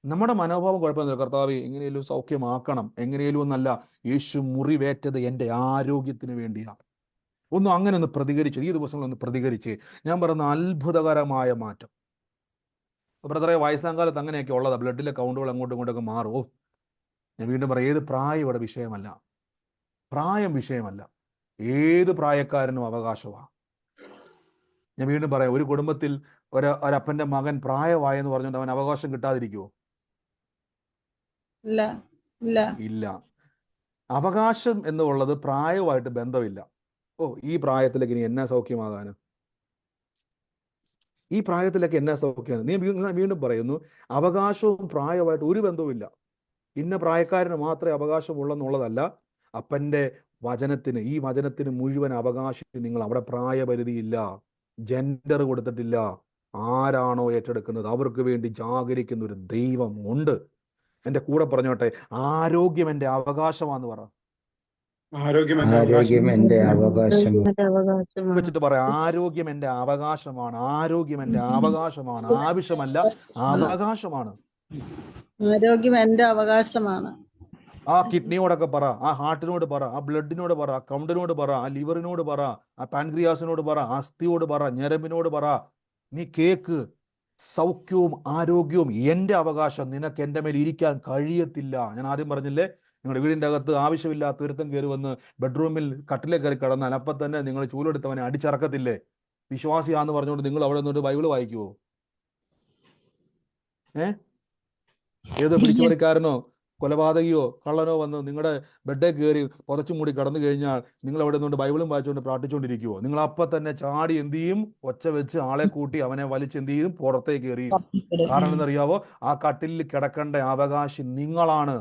നമ്മുടെ മനോഭാവം കുഴപ്പമൊന്നുമില്ല. കർത്താവ് എങ്ങനെയും സൗഖ്യമാക്കണം, എങ്ങനെയും ഒന്നല്ല, യേശു മുറിവേറ്റത് എൻ്റെ ആരോഗ്യത്തിന് വേണ്ടിയാണ്. അങ്ങനെ ഒന്ന് പ്രതികരിച്ച് ഈ ദിവസങ്ങളൊന്ന് പ്രതികരിച്ച് ഞാൻ പറയുന്ന അത്ഭുതകരമായ മാറ്റം. ബ്രദറെ, വയസ്സാം കാലത്ത് അങ്ങനെയൊക്കെ ഉള്ളതാ, ബ്ലഡിലെ കൗണ്ടുകൾ അങ്ങോട്ടും ഇങ്ങോട്ടൊക്കെ മാറുമോ. ഞാൻ വീണ്ടും പറയാം, ഏത് പ്രായം ഇവിടെ വിഷയമല്ല, പ്രായം വിഷയമല്ല, ഏത് പ്രായക്കാരനും അവകാശമാണ്. ഞാൻ വീണ്ടും പറയാം, ഒരു കുടുംബത്തിൽ ഒരപ്പന്റെ മകൻ പ്രായമായെന്ന് പറഞ്ഞുകൊണ്ട് അവൻ അവകാശം കിട്ടാതിരിക്കുമോ? ഇല്ല. അവകാശം എന്നുള്ളത് പ്രായമായിട്ട് ബന്ധമില്ല. ഈ പ്രായത്തിലേക്ക് ഇനി എന്നാ സൗഖ്യമാകാന്, ഈ പ്രായത്തിലേക്ക് എന്നാ സൗഖ്യമാണ്? നീ വീണ്ടും പറയുന്നു, അവകാശവും പ്രായമായിട്ട് ഒരു ബന്ധവുമില്ല. ഇന്ന പ്രായക്കാരന് മാത്രമേ അവകാശമുള്ളെന്നുള്ളതല്ല. അപ്പന്റെ വചനത്തിന്, ഈ വചനത്തിന് മുഴുവൻ അവകാശം നിങ്ങൾ അവിടെ പ്രായപരിധിയില്ല, ജെൻഡർ കൊടുത്തിട്ടില്ല. ആരാണോ ഏറ്റെടുക്കുന്നത് അവർക്ക് വേണ്ടി ജാഗരിക്കുന്ന ഒരു ദൈവം ഉണ്ട്. എൻ്റെ കൂടെ പറഞ്ഞോട്ടെ, ആരോഗ്യം എൻ്റെ അവകാശമാണെന്ന് പറ. ആരോഗ്യം എന്റെ അവകാശം വെച്ചിട്ട് പറയാം, ആരോഗ്യം എൻ്റെ അവകാശമാണ്, ആരോഗ്യം എൻ്റെ അവകാശമാണ്. ആവശ്യമല്ല, അവകാശമാണ്. ആരോഗ്യം എന്റെ അവകാശമാണ്. ആ കിഡ്നിയോടൊക്കെ പറ, ആ ഹാർട്ടിനോട് പറ, ആ ബ്ലഡിനോട് പറ, ആ കൗണ്ടിനോട് പറ, ആ ലിവറിനോട് പറ, ആ പാൻക്രിയാസിനോട് പറ, അസ്ഥിയോട് പറ, ഞരമ്പിനോട് പറ. നീ കേക്ക്, സൗഖ്യവും ആരോഗ്യവും എൻ്റെ അവകാശം. നിനക്ക് എൻ്റെ മേൽ ഇരിക്കാൻ കഴിയത്തില്ല. ഞാൻ ആദ്യം പറഞ്ഞില്ലേ, നിങ്ങളുടെ വീടിൻ്റെ അകത്ത് ആവശ്യമില്ലാത്ത ഒരുത്തം കയറി വന്ന് ബെഡ്റൂമിൽ കട്ടിലേ കയറി കിടന്നാൽ അപ്പം തന്നെ നിങ്ങൾ ചൂലെടുത്തവനെ അടിച്ചിറക്കത്തില്ലേ? വിശ്വാസിയാന്ന് പറഞ്ഞുകൊണ്ട് നിങ്ങൾ അവിടെ നിന്നൊരു ബൈബിള് വായിക്കുവോ? ഏതോ പിടിച്ചുപറിക്കാരനോ കൊലപാതകയോ കള്ളനോ വന്ന് നിങ്ങളുടെ ബെഡേ കയറി പുതച്ചു മൂടി കടന്നു കഴിഞ്ഞാൽ നിങ്ങൾ അവിടെ നിന്നുകൊണ്ട് ബൈബിളും വായിച്ചുകൊണ്ട് പ്രാർത്ഥിച്ചുകൊണ്ടിരിക്കുവോ? നിങ്ങൾ അപ്പം തന്നെ ചാടി എന്ത് ചെയ്യും? ഒച്ച വെച്ച് ആളെ കൂട്ടി അവനെ വലിച്ച് എന്ത് ചെയ്യും? പുറത്തേക്ക് എറിയും. കാരണം എന്നറിയാവോ? ആ കട്ടിലിൽ കിടക്കേണ്ട അവകാശി നിങ്ങളാണ്.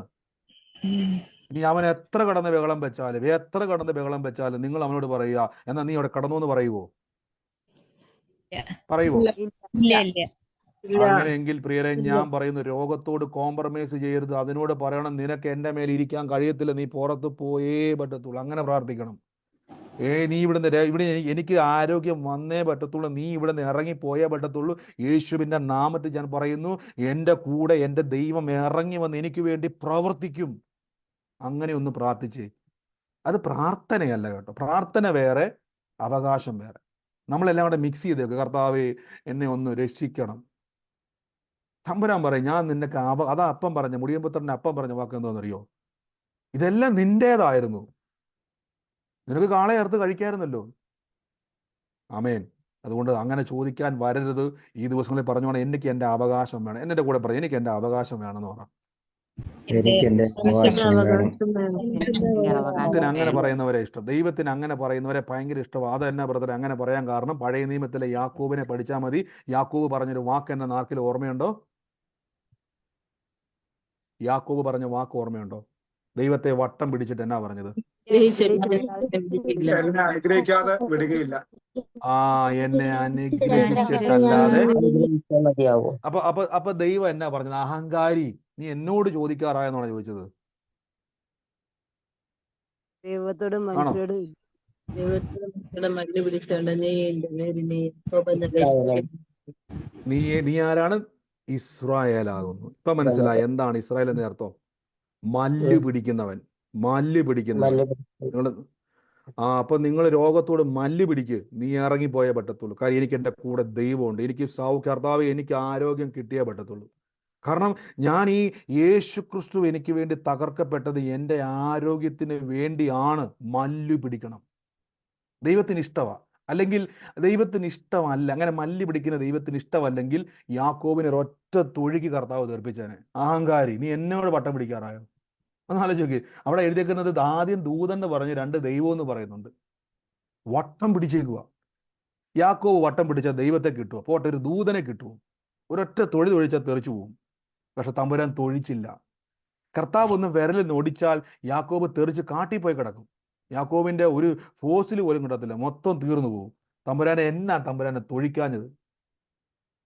ഇനി അവൻ എത്ര കടന്ന് ബഹളം വെച്ചാലും നിങ്ങൾ അവനോട് പറയുക, എന്നാ നീ അവിടെ കടന്നു എന്ന് പറയുവോ? അങ്ങനെയെങ്കിൽ പ്രിയരെ, ഞാൻ പറയുന്നു, രോഗത്തോട് കോംപ്രമൈസ് ചെയ്യരുത്. അതിനോട് പറയണം, നിനക്ക് എൻ്റെ മേൽ ഇരിക്കാൻ കഴിയത്തില്ല, നീ പുറത്ത് പോയേ പറ്റത്തുള്ളൂ. അങ്ങനെ പ്രാർത്ഥിക്കണം. നീ ഇവിടെ എനിക്ക് ആരോഗ്യം വന്നേ പറ്റത്തുള്ളൂ, നീ ഇവിടെ നിന്ന് ഇറങ്ങിപ്പോയേ പറ്റത്തുള്ളൂ. യേശുവിൻ്റെ നാമത്തിൽ ഞാൻ പറയുന്നു, എൻ്റെ കൂടെ എൻ്റെ ദൈവം ഇറങ്ങി വന്ന് എനിക്ക് വേണ്ടി പ്രവർത്തിക്കും. അങ്ങനെ ഒന്ന് പ്രാർത്ഥിച്ചേ. അത് പ്രാർത്ഥനയല്ല കേട്ടോ. പ്രാർത്ഥന വേറെ, അവകാശം വേറെ. നമ്മളെല്ലാം കൂടെ മിക്സ് ചെയ്തേക്ക്. കർത്താവേ എന്നെ ഒന്ന് രക്ഷിക്കണം. തമ്പുരാൻ പറയും, ഞാൻ നിനക്ക് അതാ അപ്പം പറഞ്ഞ മുടിയമ്പുത്രൻ്റെ അപ്പം പറഞ്ഞ വാക്ക് എന്താണെന്നറിയോ? ഇതെല്ലാം നിന്റേതായിരുന്നു, നിനക്ക് കാളെ അറുത്ത് കഴിക്കായിരുന്നല്ലോ. ആമേൻ. അതുകൊണ്ട് അങ്ങനെ ചോദിക്കാൻ വരരുത്. ഈ ദിവസങ്ങളിൽ പറഞ്ഞോണം, എനിക്ക് എൻ്റെ അവകാശം വേണം. എൻ്റെ കൂടെ പറയും, എനിക്ക് എൻ്റെ അവകാശം വേണമെന്ന് പറയാം. ദൈവത്തിന് അങ്ങനെ പറയുന്നവരെ ഇഷ്ടം. ദൈവത്തിന് അങ്ങനെ പറയുന്നവരെ ഭയങ്കര ഇഷ്ടമാണ്. അതെന്നാ ബ്രദറെ അങ്ങനെ പറയാൻ കാരണം? പഴയ നിയമത്തിലെ യാക്കോബിനെ പഠിച്ചാൽ മതി. യാക്കോബ് പറഞ്ഞൊരു വാക്ക് എന്നെ നാർക്കിൽ ഓർമ്മയുണ്ടോ? യാക്കോബ് പറഞ്ഞ വാക്ക് ഓർമ്മയുണ്ടോ? ദൈവത്തെ വട്ടം പിടിച്ചിട്ട് എന്നാ പറഞ്ഞത്? അനുഗ്രഹിക്കാതെ വിടുകയില്ല. എന്നെ അനുഗ്രഹിച്ചിട്ടല്ലാതെ. അപ്പൊ ദൈവം എന്നാ പറഞ്ഞത്? അഹങ്കാരി, നീ എന്നോട് ചോദിക്കാറായെന്നാണ് ചോദിച്ചത്. ദൈവത്തോടും ആണോ? മനുഷ്യരോടും നീ ആരാണ്? ഇസ്രായേലാകുന്നു. ഇപ്പൊ മനസ്സിലായി എന്താണ് ഇസ്രായേൽ എന്ന് അർത്ഥം? മല്ല് പിടിക്കുന്നവൻ. നിങ്ങൾ അപ്പൊ നിങ്ങൾ രോഗത്തോട് മല്ല് പിടിക്ക്, നീ ഇറങ്ങിപ്പോയേ പറ്റത്തുള്ളൂ. കാര്യം എനിക്ക് എൻ്റെ കൂടെ ദൈവമുണ്ട്. എനിക്ക് കർത്താവ് എനിക്ക് ആരോഗ്യം കിട്ടിയേ പറ്റത്തുള്ളൂ. കാരണം ഞാൻ ഈ യേശു ക്രിസ്തു എനിക്ക് വേണ്ടി തകർക്കപ്പെട്ടത് എൻ്റെ ആരോഗ്യത്തിന് വേണ്ടിയാണ്. മല്ല് പിടിക്കണം. ദൈവത്തിന് ഇഷ്ടമാണ്. അല്ലെങ്കിൽ ദൈവത്തിന് ഇഷ്ടമല്ല, അങ്ങനെ മല്ല് പിടിക്കുന്ന ദൈവത്തിന് ഇഷ്ടമല്ലെങ്കിൽ യാക്കോബിനെ ഒരൊറ്റ തൊഴുകി കർത്താവ് തീർപ്പിച്ചേനെ. അഹങ്കാരി, നീ എന്നോട് പട്ടം പിടിക്കാറായോ? ഒന്ന് ആലോചിച്ച് നോക്കി. അവിടെ എഴുതിയേക്കുന്നത് ആദ്യം ദൂതൻ എന്ന് പറഞ്ഞ് 2 ദൈവം എന്ന് പറയുന്നുണ്ട്. വട്ടം പിടിച്ചേക്കുക. യാക്കോബ് വട്ടം പിടിച്ച ദൈവത്തെ കിട്ടുമോ? പോട്ടെ, ഒരു ദൂതനെ കിട്ടുമോ? ഒരൊറ്റ തൊഴിച്ചാൽ തെറിച്ചു പോകും. പക്ഷെ തമ്പുരാൻ തൊഴിച്ചില്ല. കർത്താവ് ഒന്ന് വിരലിൽ ഒടിച്ചാൽ യാക്കോബ് തെറിച്ച് കാട്ടിൽ പോയി കിടക്കും. യാക്കോബിന്റെ ഒരു ഫോസിൽ പോലും കിട്ടത്തില്ല, മൊത്തം തീർന്നു പോകും. തമ്പുരാനെ തൊഴിക്കാഞ്ഞത്?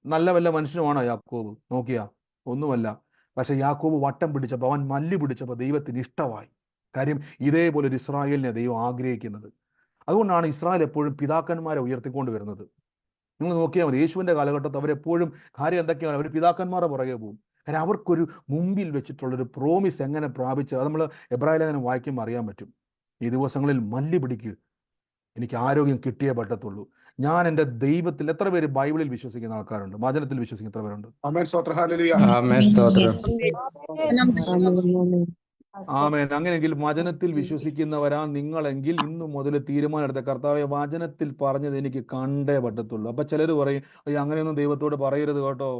നല്ല വല്ല മനുഷ്യനുമാണോ യാക്കോബ്? നോക്കിയാ ഒന്നുമല്ല. പക്ഷെ യാക്കോബ് വട്ടം പിടിച്ചപ്പോൾ, അവൻ മല്ലി പിടിച്ചപ്പോൾ ദൈവത്തിന് ഇഷ്ടമായി. കാര്യം ഇതേപോലെ ഒരു ഇസ്രായേലിനെ ദൈവം ആഗ്രഹിക്കുന്നത്. അതുകൊണ്ടാണ് ഇസ്രായേൽ എപ്പോഴും പിതാക്കന്മാരെ ഉയർത്തിക്കൊണ്ട് വരുന്നത്. നിങ്ങൾ നോക്കിയാൽ മതി, യേശുവിന്റെ കാലഘട്ടത്തിൽ അവരെപ്പോഴും കാര്യം എന്തൊക്കെയാണ്, അവർ പിതാക്കന്മാരെ പുറകെ പോകും. കാര്യം അവർക്കൊരു മുമ്പിൽ വെച്ചിട്ടുള്ളൊരു പ്രോമിസ് എങ്ങനെ പ്രാപിച്ച്, അത് നമ്മൾ എബ്രായ ലേഖനം വായിക്കുമ്പോൾ അറിയാൻ പറ്റും. ഈ ദിവസങ്ങളിൽ മല്ലി പിടിക്കുക, എനിക്ക് ആരോഗ്യം കിട്ടിയേ പറ്റത്തുള്ളൂ. ഞാൻ എൻ്റെ ദൈവത്തിൽ. എത്ര പേര് ബൈബിളിൽ വിശ്വസിക്കുന്ന ആൾക്കാരുണ്ട്? വചനത്തിൽ വിശ്വസിക്കുന്ന എത്ര പേരുണ്ട്? ആമേൻ. സ്തോത്രം. ഹല്ലേലൂയ. ആമേൻ. സ്തോത്രം. ആമേൻ. അങ്ങനെയെങ്കിൽ വചനത്തിൽ വിശ്വസിക്കുന്നവരാ നിങ്ങളെങ്കിൽ ഇന്നു മുതൽ തീരുമാനം എടുത്ത, കർത്താവെ വചനത്തിൽ പറഞ്ഞത് എനിക്ക് കണ്ടേ പറ്റത്തുള്ളൂ. അപ്പൊ ചിലർ പറയും, അയ്യോ അങ്ങനെയൊന്നും ദൈവത്തോട് പറയരുത് കേട്ടോ,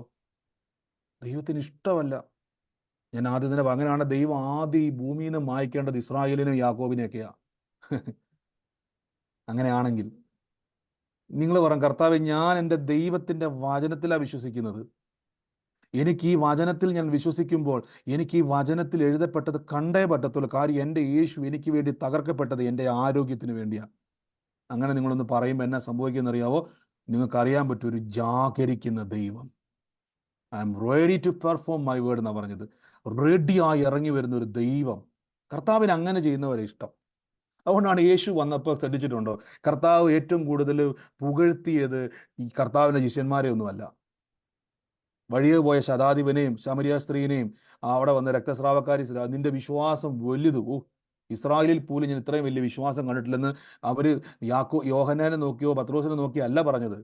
ദൈവത്തിന് ഇഷ്ടമല്ല. ഞാൻ ആദ്യം തന്നെ അങ്ങനെയാണ് ദൈവം ആദ്യം ഈ ഭൂമിയിൽ നിന്ന് മായ്ക്കേണ്ടത് ഇസ്രായേലിനും യാക്കോബിനെയൊക്കെയാ. അങ്ങനെയാണെങ്കിൽ നിങ്ങൾ പറയും, കർത്താവെ ഞാൻ എൻ്റെ ദൈവത്തിൻ്റെ വചനത്തിലാണ് വിശ്വസിക്കുന്നത്, എനിക്ക് ഈ വചനത്തിൽ ഞാൻ വിശ്വസിക്കുമ്പോൾ എനിക്ക് ഈ വചനത്തിൽ എഴുതപ്പെട്ടത് കണ്ടേ പറ്റത്തുള്ളൂ. കാര്യം എൻ്റെ യേശു എനിക്ക് വേണ്ടി തകർക്കപ്പെട്ടത് എൻ്റെ ആരോഗ്യത്തിന് വേണ്ടിയാണ്. അങ്ങനെ നിങ്ങളൊന്ന് പറയുമ്പോൾ എന്നാ സംഭവിക്കുന്നറിയാവോ? നിങ്ങൾക്കറിയാൻ പറ്റും, ഒരു ജാഗരിക്കുന്ന ദൈവം. I am ready to perform my word എന്നാണ് പറഞ്ഞത്. റെഡിയായി ഇറങ്ങി വരുന്ന ഒരു ദൈവം. കർത്താവിന് അങ്ങനെ ചെയ്യുന്നവരെ ഇഷ്ടം. അതുകൊണ്ടാണ് യേശു വന്നപ്പോൾ ശ്രദ്ധിച്ചിട്ടുണ്ടോ, കർത്താവ് ഏറ്റവും കൂടുതൽ പുകഴ്ത്തിയത് ഈ കർത്താവിൻ്റെ ശിഷ്യന്മാരെ ഒന്നുമല്ല, വഴിയെ പോയ ശതാധിപനെയും ശമരിയ സ്ത്രീനെയും അവിടെ വന്ന രക്തസ്രാവക്കാരി, നിന്റെ വിശ്വാസം വലുത്, ഇസ്രായേലിൽ പോലും ഞാൻ ഇത്രയും വലിയ വിശ്വാസം കണ്ടിട്ടില്ലെന്ന് അവര് യോഹന്നാനെ നോക്കിയോ പത്രോസിനെ നോക്കിയോ അല്ല പറഞ്ഞത്.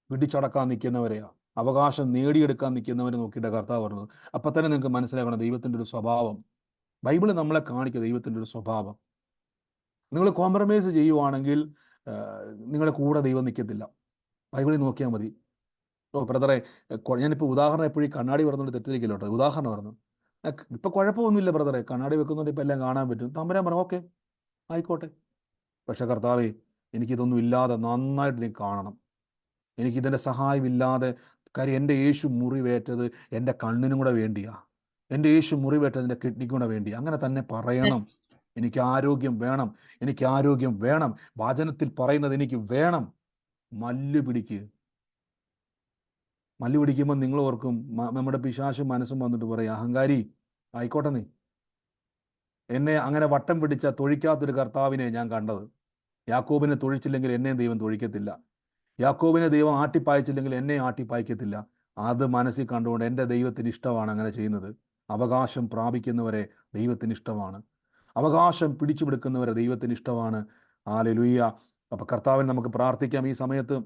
പിടിച്ചടക്കാൻ നിൽക്കുന്നവരെയാ, അവകാശം നേടിയെടുക്കാൻ നിൽക്കുന്നവരെ നോക്കിയിട്ട് കർത്താവ് പറഞ്ഞത്. അപ്പം തന്നെ നിങ്ങൾക്ക് മനസ്സിലാക്കണം ദൈവത്തിൻ്റെ ഒരു സ്വഭാവം. ബൈബിള് നമ്മളെ കാണിക്കുക ദൈവത്തിൻ്റെ ഒരു സ്വഭാവം. നിങ്ങൾ കോംപ്രമൈസ് ചെയ്യുവാണെങ്കിൽ നിങ്ങളുടെ കൂടെ ദൈവം നിൽക്കത്തില്ല. ബൈബിളിൽ നോക്കിയാൽ മതി. ബ്രദറെ, ഞാനിപ്പോൾ ഉദാഹരണം എപ്പോഴും കണ്ണാടി പറഞ്ഞുകൊണ്ട് തെറ്റിരിക്കില്ല കേട്ടോ, ഉദാഹരണം പറഞ്ഞു. ഇപ്പം കുഴപ്പമൊന്നുമില്ല ബ്രദറെ, കണ്ണാടി വെക്കുന്നുണ്ട്, ഇപ്പം എല്ലാം കാണാൻ പറ്റും. തമ്പുരാൻ പറഞ്ഞു ഓക്കെ ആയിക്കോട്ടെ, പക്ഷെ കർത്താവേ എനിക്കിതൊന്നും ഇല്ലാതെ നന്നായിട്ട് നീ കാണണം, എനിക്കിതിൻ്റെ സഹായമില്ലാതെ. കാര്യം എൻ്റെ യേശു മുറിവേറ്റത് എൻ്റെ കണ്ണിനും കൂടെ വേണ്ടിയാ, എൻ്റെ യേശു മുറിവേറ്റത് എൻ്റെ കിഡ്നിക്കും കൂടെ വേണ്ടി. അങ്ങനെ തന്നെ പറയണം. എനിക്ക് ആരോഗ്യം വേണം, എനിക്ക് ആരോഗ്യം വേണം. വചനത്തിൽ പറയുന്നത് എനിക്ക് വേണം. മല്ല് പിടിക്കുക. മല്ല് പിടിക്കുമ്പോൾ നിങ്ങൾ ഓർക്കും, നമ്മുടെ പിശാചും മനസ്സും വന്നിട്ട് പറയും, അഹങ്കാരി ആയിക്കോട്ടെ, നീ എന്നെ അങ്ങനെ വട്ടം പിടിച്ച തൊഴിക്കാത്തൊരു കർത്താവിനെ ഞാൻ കണ്ടത്. യാക്കോബിനെ തൊഴിച്ചില്ലെങ്കിൽ എന്നെയും ദൈവം തൊഴിക്കത്തില്ല, യാക്കോബിനെ ദൈവം ആട്ടിപ്പായിച്ചില്ലെങ്കിൽ എന്നെ ആട്ടിപ്പായിക്കത്തില്ല. അത് മനസ്സിൽ കണ്ടുകൊണ്ട് എൻ്റെ ദൈവത്തിന് ഇഷ്ടമാണ് അങ്ങനെ ചെയ്യുന്നത്. അവകാശം പ്രാപിക്കുന്നവരെ ദൈവത്തിന് ഇഷ്ടമാണ്, അവകാശം പിടിച്ചുപിടിക്കുന്നവരെ ദൈവത്തിന് ഇഷ്ടമാണ്. ഹല്ലേലൂയ. അപ്പൊ കർത്താവിന് നമുക്ക് പ്രാർത്ഥിക്കാം ഈ സമയത്ത്.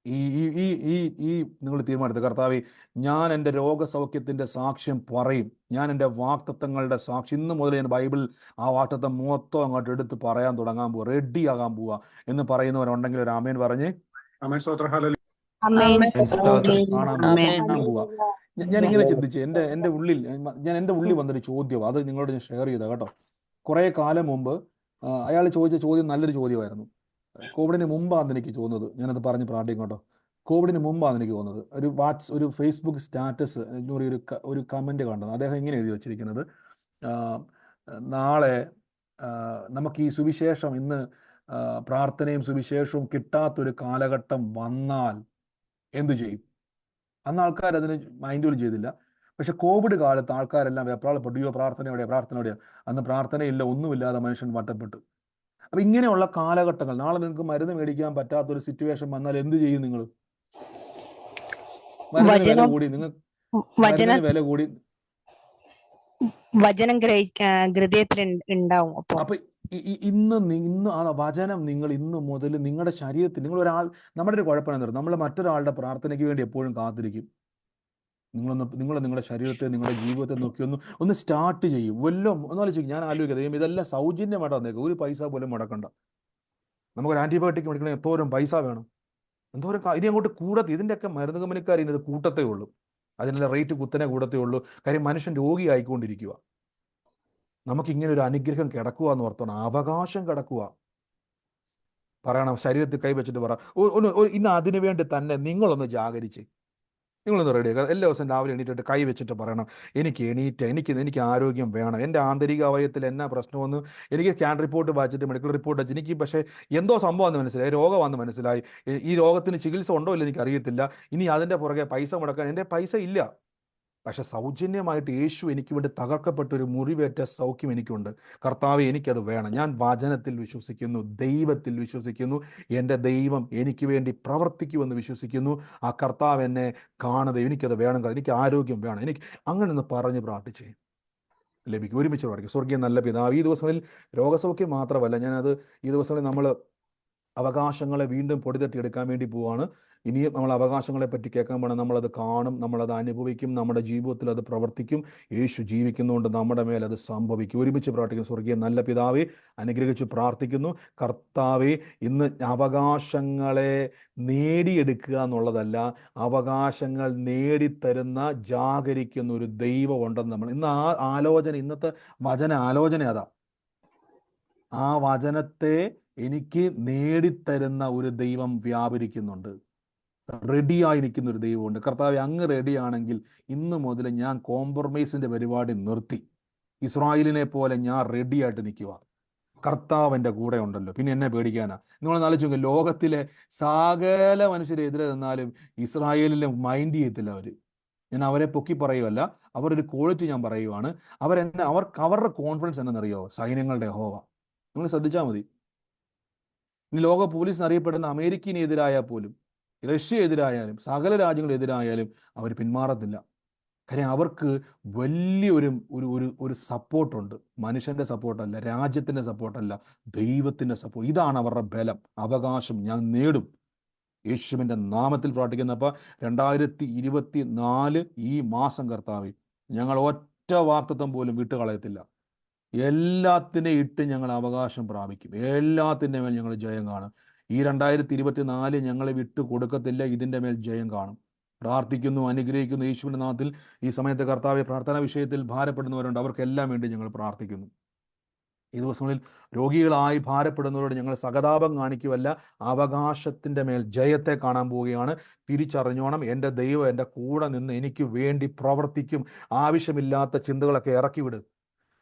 ഈ ഈ ഈ ഈ ഈ നിങ്ങൾ തീരുമാനമെടുത്ത്, കർത്താവേ ഞാൻ എൻ്റെ രോഗസൗഖ്യത്തിൻ്റെ സാക്ഷ്യം പറയും, ഞാൻ എൻ്റെ വാക്തത്വങ്ങളുടെ സാക്ഷി. ഇന്ന് മുതൽ ഞാൻ ബൈബിൾ ആ വാക്തത്വം മൊത്തം അങ്ങോട്ട് എടുത്ത് പറയാൻ തുടങ്ങാൻ പോവുക, റെഡിയാകാൻ പോവുക എന്ന് പറയുന്നവരുണ്ടെങ്കിൽ ഒരു ആമേൻ പറഞ്ഞ് ആമേൻ. സ്തോത്രം. ഹല്ലേലൂയ. കാണാൻ പോവുക. ഞാൻ ഇങ്ങനെ ചിന്തിച്ച് എൻ്റെ ഉള്ളിൽ വന്നൊരു ചോദ്യം, അത് നിങ്ങളോട് ഞാൻ ഷെയർ ചെയ്ത കേട്ടോ. കുറേ കാലം മുമ്പ് അയാൾ ചോദിച്ച ചോദ്യം നല്ലൊരു ചോദ്യമായിരുന്നു. കോവിഡിന് മുമ്പാണ് എനിക്ക് തോന്നുന്നത്, ഞാനത് പറഞ്ഞ് പ്രാർത്ഥിക്കും കേട്ടോ. കോവിഡിന് മുമ്പാണ് എനിക്ക് തോന്നുന്നത്, ഒരു ഫേസ്ബുക്ക് സ്റ്റാറ്റസ് ഒരു കമൻറ്റ് കണ്ടത്. അദ്ദേഹം ഇങ്ങനെ എഴുതി വച്ചിരിക്കുന്നത്, നാളെ നമുക്ക് ഈ സുവിശേഷം ഇന്ന് പ്രാർത്ഥനയും സുവിശേഷവും കിട്ടാത്തൊരു കാലഘട്ടം വന്നാൽ എന്തു ചെയ്യും? അന്ന് ആൾക്കാർ അതിന് മൈൻഡ് പോലും ചെയ്തില്ല. പക്ഷെ കോവിഡ് കാലത്ത് ആൾക്കാരെല്ലാം വെപ്രാളപ്പെട്ടു, പ്രാർത്ഥനയോടെയാ. അന്ന് പ്രാർത്ഥനയില്ല, ഒന്നുമില്ലാതെ മനുഷ്യൻ വട്ടപ്പെട്ടു. അപ്പൊ ഇങ്ങനെയുള്ള കാലഘട്ടങ്ങൾ, നാളെ നിങ്ങൾക്ക് മരുന്ന് മേടിക്കാൻ പറ്റാത്തൊരു സിറ്റുവേഷൻ വന്നാൽ എന്ത് ചെയ്യും നിങ്ങൾ? മരുന്നിന് വില കൂടി, മരുന്നിന് വില കൂടി, വചനം ഹൃദയത്തിൽ ഉണ്ടാവും. അപ്പൊ ഇന്ന് ആ വചനം നിങ്ങൾ ഇന്ന് മുതൽ നിങ്ങളുടെ ശരീരത്തിൽ, നമ്മുടെ ഒരു കുഴപ്പമാണ്, നമ്മൾ മറ്റൊരാളുടെ പ്രാർത്ഥനയ്ക്ക് വേണ്ടി എപ്പോഴും കാത്തിരിക്കും. നിങ്ങൾ നിങ്ങളുടെ ശരീരത്തെ, നിങ്ങളുടെ ജീവിതത്തെ നോക്കി ഒന്ന് സ്റ്റാർട്ട് ചെയ്യും. ഒന്നാലോചിക്കും. ഞാൻ ആലോചിക്കാം, ഇതെല്ലാം സൗജന്യമായിട്ട് വന്നേക്കും, ഒരു പൈസ പോലും മുടക്കണ്ട. നമുക്കൊരു ആന്റിബയോട്ടിക് മേടിക്കണമെങ്കിൽ എന്തോരം പൈസ വേണം, എന്തോരം ഇനി അങ്ങോട്ട് കൂടത്തെ. ഇതിൻ്റെയൊക്കെ മരുന്ന് കമ്പനിക്കാർ ഇത് കൂട്ടത്തേ ഉള്ളൂ, അതിനുള്ള റേറ്റ് കുത്തനെ കൂടത്തേ ഉള്ളൂ. കാര്യം മനുഷ്യൻ രോഗിയായിക്കൊണ്ടിരിക്കുക. നമുക്കിങ്ങനെ ഒരു അനുഗ്രഹം കിടക്കുക എന്ന് ഓർത്തോണം, അവകാശം കിടക്കുക. പറയണം, ശരീരത്തിൽ കൈവച്ചിട്ട് പറ, ഇന്ന് അതിനു വേണ്ടി തന്നെ നിങ്ങളൊന്ന് ജാഗരിച്ച്, നിങ്ങളൊന്ന് റെഡിയാക്കുക. എല്ലാ ദിവസവും രാവിലെ എണീറ്റിട്ട് കൈ വെച്ചിട്ട് പറയണം, എനിക്ക് ആരോഗ്യം വേണം. എൻ്റെ ആന്തരിക അവയവത്തിൽ എന്നാ പ്രശ്നമൊന്നും, എനിക്ക് സ്കാൻ റിപ്പോർട്ട് വായിച്ചിട്ട് മെഡിക്കൽ റിപ്പോർട്ട് വെച്ച് എനിക്ക് പക്ഷേ എന്തോ സംഭവമാണെന്ന് മനസ്സിലായി, രോഗമാണെന്ന് മനസ്സിലായി, ഈ രോഗത്തിന് ചികിത്സ ഉണ്ടോ ഇല്ലെന്ന് എനിക്ക് അറിയത്തില്ല, ഇനി അതിൻ്റെ പുറകെ പൈസ മുടക്കാൻ എൻ്റെ പൈസ ഇല്ല. പക്ഷെ സൗജന്യമായിട്ട് യേശു എനിക്ക് വേണ്ടി തകർക്കപ്പെട്ട ഒരു മുറിവേറ്റ സൗഖ്യം എനിക്കുണ്ട്. കർത്താവെ, എനിക്കത് വേണം. ഞാൻ വചനത്തിൽ വിശ്വസിക്കുന്നു, ദൈവത്തിൽ വിശ്വസിക്കുന്നു, എൻ്റെ ദൈവം എനിക്ക് വേണ്ടി പ്രവർത്തിക്കുമെന്ന് വിശ്വസിക്കുന്നു. ആ കർത്താവ് എന്നെ കാണുന്നത്, എനിക്കത് വേണം, എനിക്ക് ആരോഗ്യം വേണം, എനിക്ക് അങ്ങനെ ഒന്ന് പറഞ്ഞ് പ്രാർത്ഥിച്ചേ ലഭിക്കും. ഒരുമിച്ച് പ്രാർത്ഥിക്കും. സ്വർഗീയ നല്ല പിതാവ്, ഈ ദിവസങ്ങളിൽ രോഗസൗഖ്യം മാത്രമല്ല, ഈ ദിവസങ്ങളിൽ നമ്മൾ അവകാശങ്ങളെ വീണ്ടും പൊടിതട്ടിയെടുക്കാൻ വേണ്ടി പോവാണ്. ഇനിയും നമ്മൾ അവകാശങ്ങളെ പറ്റി കേൾക്കാൻ പോകണം. നമ്മളത് കാണും, നമ്മളത് അനുഭവിക്കും, നമ്മുടെ ജീവിതത്തിൽ അത് പ്രവർത്തിക്കും. യേശു ജീവിക്കുന്നതുകൊണ്ട് നമ്മുടെ മേൽ അത് സംഭവിക്കും. ഒരുമിച്ച് പ്രാർത്ഥിക്കുന്നു. സ്വർഗീയ നല്ല പിതാവേ, അനുഗ്രഹിച്ച് പ്രാർത്ഥിക്കുന്നു. കർത്താവേ, ഇന്ന് അവകാശങ്ങളെ നേടിയെടുക്കുക എന്നുള്ളതല്ല, അവകാശങ്ങൾ നേടിത്തരുന്ന, ജാഗരിക്കുന്ന ഒരു ദൈവം ഉണ്ടെന്ന് നമ്മൾ ഇന്ന് ആലോചന, ഇന്നത്തെ വചന ആലോചന അതാ. ആ വചനത്തെ എനിക്ക് നേടിത്തരുന്ന ഒരു ദൈവം വ്യാപരിക്കുന്നുണ്ട്. റെഡിയായി നിൽക്കുന്ന ഒരു ദൈവമുണ്ട്. കർത്താവെ, അങ്ങ് റെഡിയാണെങ്കിൽ ഇന്ന് മുതൽ ഞാൻ കോംപ്രമൈസിന്റെ പരിപാടി നിർത്തി ഇസ്രായേലിനെ പോലെ ഞാൻ റെഡിയായിട്ട് നിൽക്കുക. കർത്താവ് എൻ്റെ കൂടെ ഉണ്ടല്ലോ, പിന്നെ എന്നെ പേടിക്കാനാ? നിങ്ങൾ ആലോചിച്ചു, ലോകത്തിലെ സകല മനുഷ്യരെതിരെ നിന്നാലും ഇസ്രായേലിനെ മൈൻഡ് ചെയ്യത്തില്ല അവർ. ഞാൻ അവരെ പൊക്കി പറയുകയല്ല, അവരൊരു ക്വാളിറ്റി ഞാൻ പറയുവാണ്. അവരുടെ കോൺഫിഡൻസ് എന്നറിയോ? സൈന്യങ്ങളുടെ യഹോവ. നിങ്ങൾ ശ്രദ്ധിച്ചാൽ മതി. ഇനി ലോക പോലീസിന് അറിയപ്പെടുന്ന അമേരിക്കനെതിരായാൽ പോലും, റഷ്യ എതിരായാലും, സകല രാജ്യങ്ങളെതിരായാലും അവർ പിന്മാറത്തില്ല. കാര്യം അവർക്ക് വലിയൊരു ഒരു സപ്പോർട്ടുണ്ട്. മനുഷ്യന്റെ സപ്പോർട്ടല്ല, രാജ്യത്തിന്റെ സപ്പോർട്ടല്ല, ദൈവത്തിന്റെ സപ്പോർട്ട്. ഇതാണ് അവരുടെ ബലം. അവകാശം ഞാൻ നേടും. യേശുവിൻ്റെ നാമത്തിൽ പ്രാർത്ഥിക്കുന്നപ്പോൾ 2024 ഈ മാസം കർത്താവേ, ഞങ്ങൾ ഒറ്റ വാക്തത്വം പോലും വിട്ടുകളയത്തില്ല. എല്ലാത്തിനെയും ഇട്ട് ഞങ്ങൾ അവകാശം പ്രാപിക്കും. എല്ലാത്തിൻ്റെ മേൽ ഞങ്ങൾ ജയം കാണും. ഈ 2024 ഞങ്ങളെ വിട്ടു കൊടുക്കത്തില്ല. ഇതിൻ്റെ മേൽ ജയം കാണും. പ്രാർത്ഥിക്കുന്നു, അനുഗ്രഹിക്കുന്നു യേശുവിൻ്റെ നാമത്തിൽ. ഈ സമയത്ത് കർത്താവെ, പ്രാർത്ഥനാ വിഷയത്തിൽ ഭാരപ്പെടുന്നവരുണ്ട്, അവർക്കെല്ലാം വേണ്ടി ഞങ്ങൾ പ്രാർത്ഥിക്കുന്നു. ഈ ദിവസങ്ങളിൽ രോഗികളായി ഭാരപ്പെടുന്നവരോട് ഞങ്ങൾ സഹതാപം കാണിക്കുവല്ല, അവകാശത്തിൻ്റെ മേൽ ജയത്തെ കാണാൻ പോവുകയാണ്. തിരിച്ചറിഞ്ഞോണം, എൻ്റെ ദൈവം എൻ്റെ കൂടെ നിന്ന് എനിക്ക് വേണ്ടി പ്രവർത്തിക്കും. ആവശ്യമില്ലാത്ത ചിന്തകളൊക്കെ ഇറക്കി വിട്.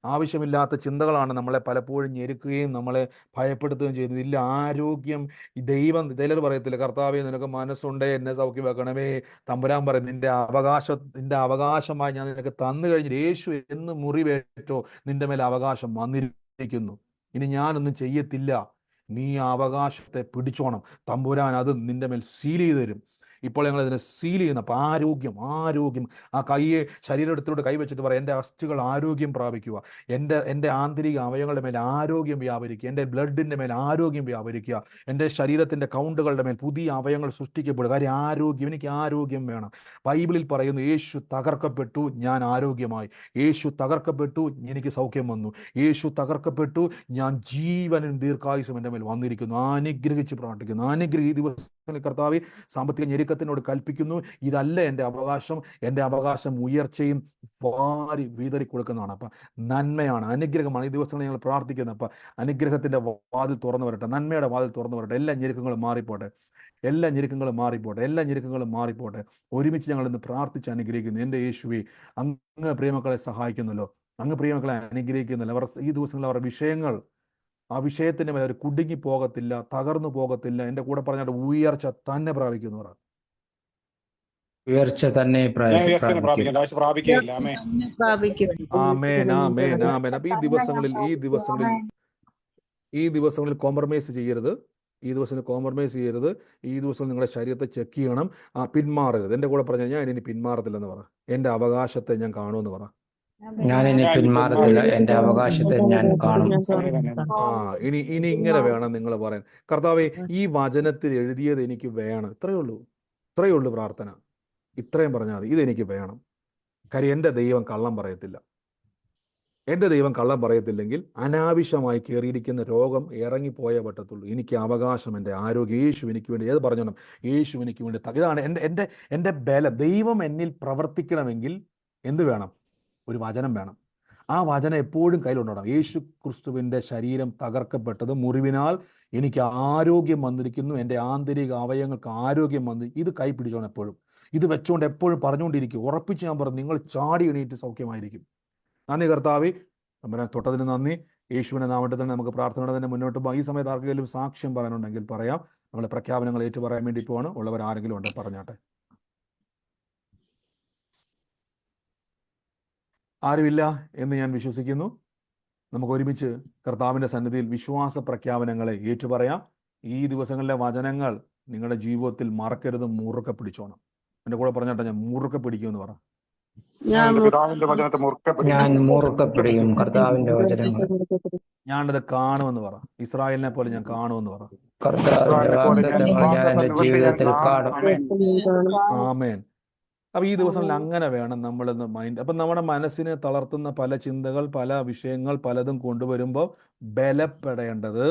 ആവശ്യമില്ലാത്ത ചിന്തകളാണ് നമ്മളെ പലപ്പോഴും ഞെരുക്കുകയും നമ്മളെ ഭയപ്പെടുത്തുകയും ചെയ്തത്. ഇല്ല, ആരോഗ്യം ദൈവം, ചിലർ പറയത്തില്ല, കർത്താവേ നിനക്ക് മനസ്സുണ്ടേ എന്നെ സൗഖ്യമാക്കണമേ. തമ്പുരാൻ പറയും, നിന്റെ അവകാശമായി ഞാൻ നിനക്ക് തന്നു കഴിഞ്ഞു. യേശു എന്ന് മുറിവേറ്റോ നിന്റെ മേലെ അവകാശം വന്നിരിക്കുന്നു. ഇനി ഞാനൊന്നും ചെയ്യത്തില്ല, നീ ആ അവകാശത്തെ പിടിച്ചോണം. തമ്പുരാൻ അത് നിന്റെ മേൽ സീൽ ചെയ്ത് തരും. ഇപ്പോൾ ഞങ്ങൾ ഇതിനെ സീൽ ചെയ്യുന്ന. അപ്പോൾ ആരോഗ്യം ആ ശരീരത്തിലൂടെ കൈവച്ചിട്ട് പറയാം, എൻ്റെ അസ്ഥികൾ ആരോഗ്യം പ്രാപിക്കുക, എൻ്റെ ആന്തരിക അവയവങ്ങളുടെ മേൽ ആരോഗ്യം വ്യാപരിക്കുക, എൻ്റെ ബ്ലഡിൻ്റെ മേൽ ആരോഗ്യം വ്യാപരിക്കുക, എൻ്റെ ശരീരത്തിൻ്റെ കൗണ്ടുകളുടെ മേൽ പുതിയ അവയവങ്ങൾ സൃഷ്ടിക്കപ്പെടുക. കാര്യം ആരോഗ്യം, എനിക്ക് ആരോഗ്യം വേണം. ബൈബിളിൽ പറയുന്നു, യേശു തകർക്കപ്പെട്ടു, ഞാൻ ആരോഗ്യമായി. യേശു തകർക്കപ്പെട്ടു, എനിക്ക് സൗഖ്യം വന്നു. യേശു തകർക്കപ്പെട്ടു, ഞാൻ ജീവനും ദീർഘായുസ്സും എൻ്റെ മേൽ വന്നിരിക്കുന്നു. അനുഗ്രഹിച്ച് പ്രാർത്ഥിക്കുന്നു. ഈ ദിവസം കർത്താവേ, സാമ്പത്തിക ഞെരുക്കത്തിനോട് കൽപ്പിക്കുന്നു, ഇതല്ല എൻ്റെ അവകാശം. എൻ്റെ അവകാശം ഉയർച്ചയും വാരി വീതറി കൊടുക്കുന്നതാണ്. അപ്പം നന്മയാണ്, അനുഗ്രഹമാണ്. ഈ ദിവസങ്ങളിൽ ഞങ്ങൾ പ്രാർത്ഥിക്കുന്നത്. അപ്പം അനുഗ്രഹത്തിൻ്റെ വാതിൽ തുറന്നു വരട്ടെ, നന്മയുടെ വാതിൽ തുറന്നു വരട്ടെ. എല്ലാ ഞെരുക്കങ്ങളും മാറിപ്പോട്ടെ. ഒരുമിച്ച് ഞങ്ങൾ ഇന്ന് പ്രാർത്ഥിച്ച് അനുഗ്രഹിക്കുന്നു. എൻ്റെ യേശുവേ, അങ്ങ് പ്രിയമക്കളെ സഹായിക്കുന്നല്ലോ, അങ്ങ് പ്രിയമക്കളെ അനുഗ്രഹിക്കുന്നല്ലോ. അവർ ഈ ദിവസങ്ങളിൽ അവരുടെ വിഷയങ്ങൾ, ആ വിഷയത്തിൻ്റെ മേലെ അവർ കുടുങ്ങി പോകത്തില്ല, തകർന്നു പോകത്തില്ല. എൻ്റെ കൂടെ പറഞ്ഞാൽ ഉയർച്ച തന്നെ പ്രാപിക്കുന്നവർ. ഉയർച്ച തന്നെ അപ്പൊ ഈ ദിവസങ്ങളിൽ കോംപ്രമൈസ് ചെയ്യരുത്. ഈ ദിവസം നിങ്ങളുടെ ശരീരത്തെ ചെക്ക് ചെയ്യണം. പിന്മാറരുത്. എൻ്റെ കൂടെ പറഞ്ഞാൽ, ഞാൻ ഇനി പിന്മാറത്തില്ലെന്ന് പറ. എൻ്റെ അവകാശത്തെ ഞാൻ കാണുമെന്ന് പറ. ഞാൻ ഇനി പിന്മാറത്തില്ല, എൻ്റെ അവകാശത്തെ ഞാൻ കാണും. ഇനി ഇങ്ങനെ വേണം നിങ്ങൾ പറയാൻ. കർത്താവേ, ഈ വചനത്തിൽ എഴുതിയത് എനിക്ക് വേണം. ഇത്രയേ ഉള്ളൂ പ്രാർത്ഥന. ഇത്രയും പറഞ്ഞാൽ മതി. ഇതെനിക്ക് വേണം. കാര്യം എൻ്റെ ദൈവം കള്ളം പറയത്തില്ല. എൻ്റെ ദൈവം കള്ളം പറയത്തില്ലെങ്കിൽ അനാവശ്യമായി കയറിയിരിക്കുന്ന രോഗം ഇറങ്ങിപ്പോയേ പറ്റത്തുള്ളൂ. എനിക്ക് അവകാശം, എൻ്റെ ആരോഗ്യം. യേശു എനിക്ക് വേണ്ടി, ഏത് പറഞ്ഞോണം, യേശു എനിക്ക് വേണ്ടി. ഇതാണ് എൻ്റെ ബലം. ദൈവം എന്നിൽ പ്രവർത്തിക്കണമെങ്കിൽ എന്ത് വേണം? ഒരു വചനം വേണം. ആ വചനം എപ്പോഴും കയ്യിലുണ്ടാവണം. യേശു ക്രിസ്തുവിൻ്റെ ശരീരം തകർക്കപ്പെട്ടത് മുറിവിനാൽ എനിക്ക് ആരോഗ്യം വന്നിരിക്കുന്നു, എൻ്റെ ആന്തരിക അവയവങ്ങൾക്ക് ആരോഗ്യം വന്നു. ഇത് കൈ പിടിച്ചോണം എപ്പോഴും. ഇത് വെച്ചുകൊണ്ട് എപ്പോഴും പറഞ്ഞുകൊണ്ടിരിക്കും. ഉറപ്പിച്ച് ഞാൻ പറഞ്ഞു, നിങ്ങൾ ചാടി എണീറ്റ് സൗഖ്യമായിരിക്കും. നന്ദി കർത്താവേ, നമ്മുടെ തൊട്ടതിന് നന്ദി. യേശുവിൻ്റെ നാമത്തിൽ തന്നെ നമുക്ക് പ്രാർത്ഥനയോടെ തന്നെ മുന്നോട്ട് പോകാം. ഈ സമയത്ത് ആർക്കെങ്കിലും സാക്ഷ്യം പറയാനുണ്ടെങ്കിൽ പറയാം. നമ്മൾ പ്രഖ്യാപനങ്ങൾ ഏറ്റു പറയാൻ വേണ്ടി പോവാണ്. ഉള്ളവർ ആരെങ്കിലും ഉണ്ട് പറഞ്ഞാട്ടെ. ആരുമില്ല എന്ന് ഞാൻ വിശ്വസിക്കുന്നു. നമുക്ക് ഒരുമിച്ച് കർത്താവിൻ്റെ സന്നിധിയിൽ വിശ്വാസ പ്രഖ്യാപനങ്ങളെ ഏറ്റുപറയാം. ഈ ദിവസങ്ങളിലെ വചനങ്ങൾ നിങ്ങളുടെ ജീവിതത്തിൽ മറക്കരുത്, മുറുക്കെ പിടിച്ചോണം. എൻ്റെ കൂടെ പറഞ്ഞാട്ടെ, ഞാൻ മുറുക്കെ പിടിക്കുമെന്ന് പറ. ഞാൻ പിതാവിന്റെ വചനത്തെ മുറുക്കെ ഞാൻ മുറുക്കെ പിടിക്കും കർത്താവിന്റെ വചനങ്ങൾ. ഞാനത് കാണുമെന്ന് പറ. ഇസ്രായേലിനെ പോലെ ഞാൻ കാണുമെന്ന് പറ. കർത്താവിന്റെ വാഗ്ദത്തങ്ങൾ ഞാൻ എൻ്റെ ജീവിതത്തിൽ കാണും. ആമേൻ. അപ്പൊ ഈ ദിവസങ്ങളിൽ അങ്ങനെ വേണം നമ്മളൊന്ന് മൈൻഡ്. അപ്പം നമ്മുടെ മനസ്സിനെ തളർത്തുന്ന പല ചിന്തകൾ, പല വിഷയങ്ങൾ പലതും കൊണ്ടുവരുമ്പോൾ ബലപ്പെടേണ്ടത്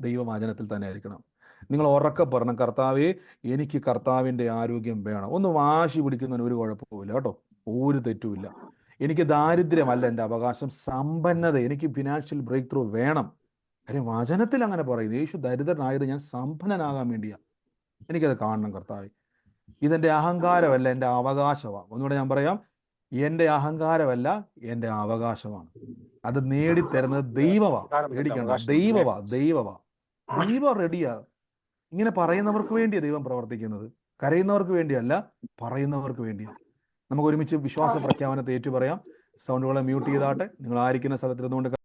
ദൈവവചനത്തിൽ തന്നെ ആയിരിക്കണം. നിങ്ങൾ ഉറക്കെ പറയണം, കർത്താവേ എനിക്ക് കർത്താവിൻ്റെ ആരോഗ്യം വേണം. ഒന്ന് വാശി പിടിക്കുന്നതിന് ഒരു കുഴപ്പമില്ല കേട്ടോ, ഒരു തെറ്റുമില്ല. എനിക്ക് ദാരിദ്ര്യമല്ല എൻ്റെ അവകാശം, സമ്പന്നത, എനിക്ക് ഫിനാൻഷ്യൽ ബ്രേക്ക് ത്രൂ വേണം. കാര്യം വചനത്തിൽ അങ്ങനെ പറയുന്നത്, യേശു ദരിദ്രനായത് ഞാൻ സമ്പന്നനാകാൻ വേണ്ടിയാണ്. എനിക്കത് കാണണം കർത്താവേ. ഇതെൻ്റെ അഹങ്കാരമല്ല, എൻ്റെ അവകാശമാണ്. ഒന്നുകൂടെ ഞാൻ പറയാം, എൻ്റെ അഹങ്കാരമല്ല, എൻ്റെ അവകാശമാണ്. അത് നേടിത്തരുന്നത് ദൈവമാണ്. പേടിക്കണ്ട, ദൈവം റെഡിയാ. ഇങ്ങനെ പറയുന്നവർക്ക് വേണ്ടിയാണ് ദൈവം പ്രവർത്തിക്കുന്നത്. കരയുന്നവർക്ക് വേണ്ടിയല്ല, പറയുന്നവർക്ക് വേണ്ടിയാണ്. നമുക്ക് ഒരുമിച്ച് വിശ്വാസ പ്രഖ്യാപനത്തെ ഏറ്റു പറയാം. സൗണ്ടുകളെ മ്യൂട്ട് ചെയ്താട്ടെ. നിങ്ങൾ ആയിരിക്കുന്ന സ്ഥലത്തിരുന്നുകൊണ്ട്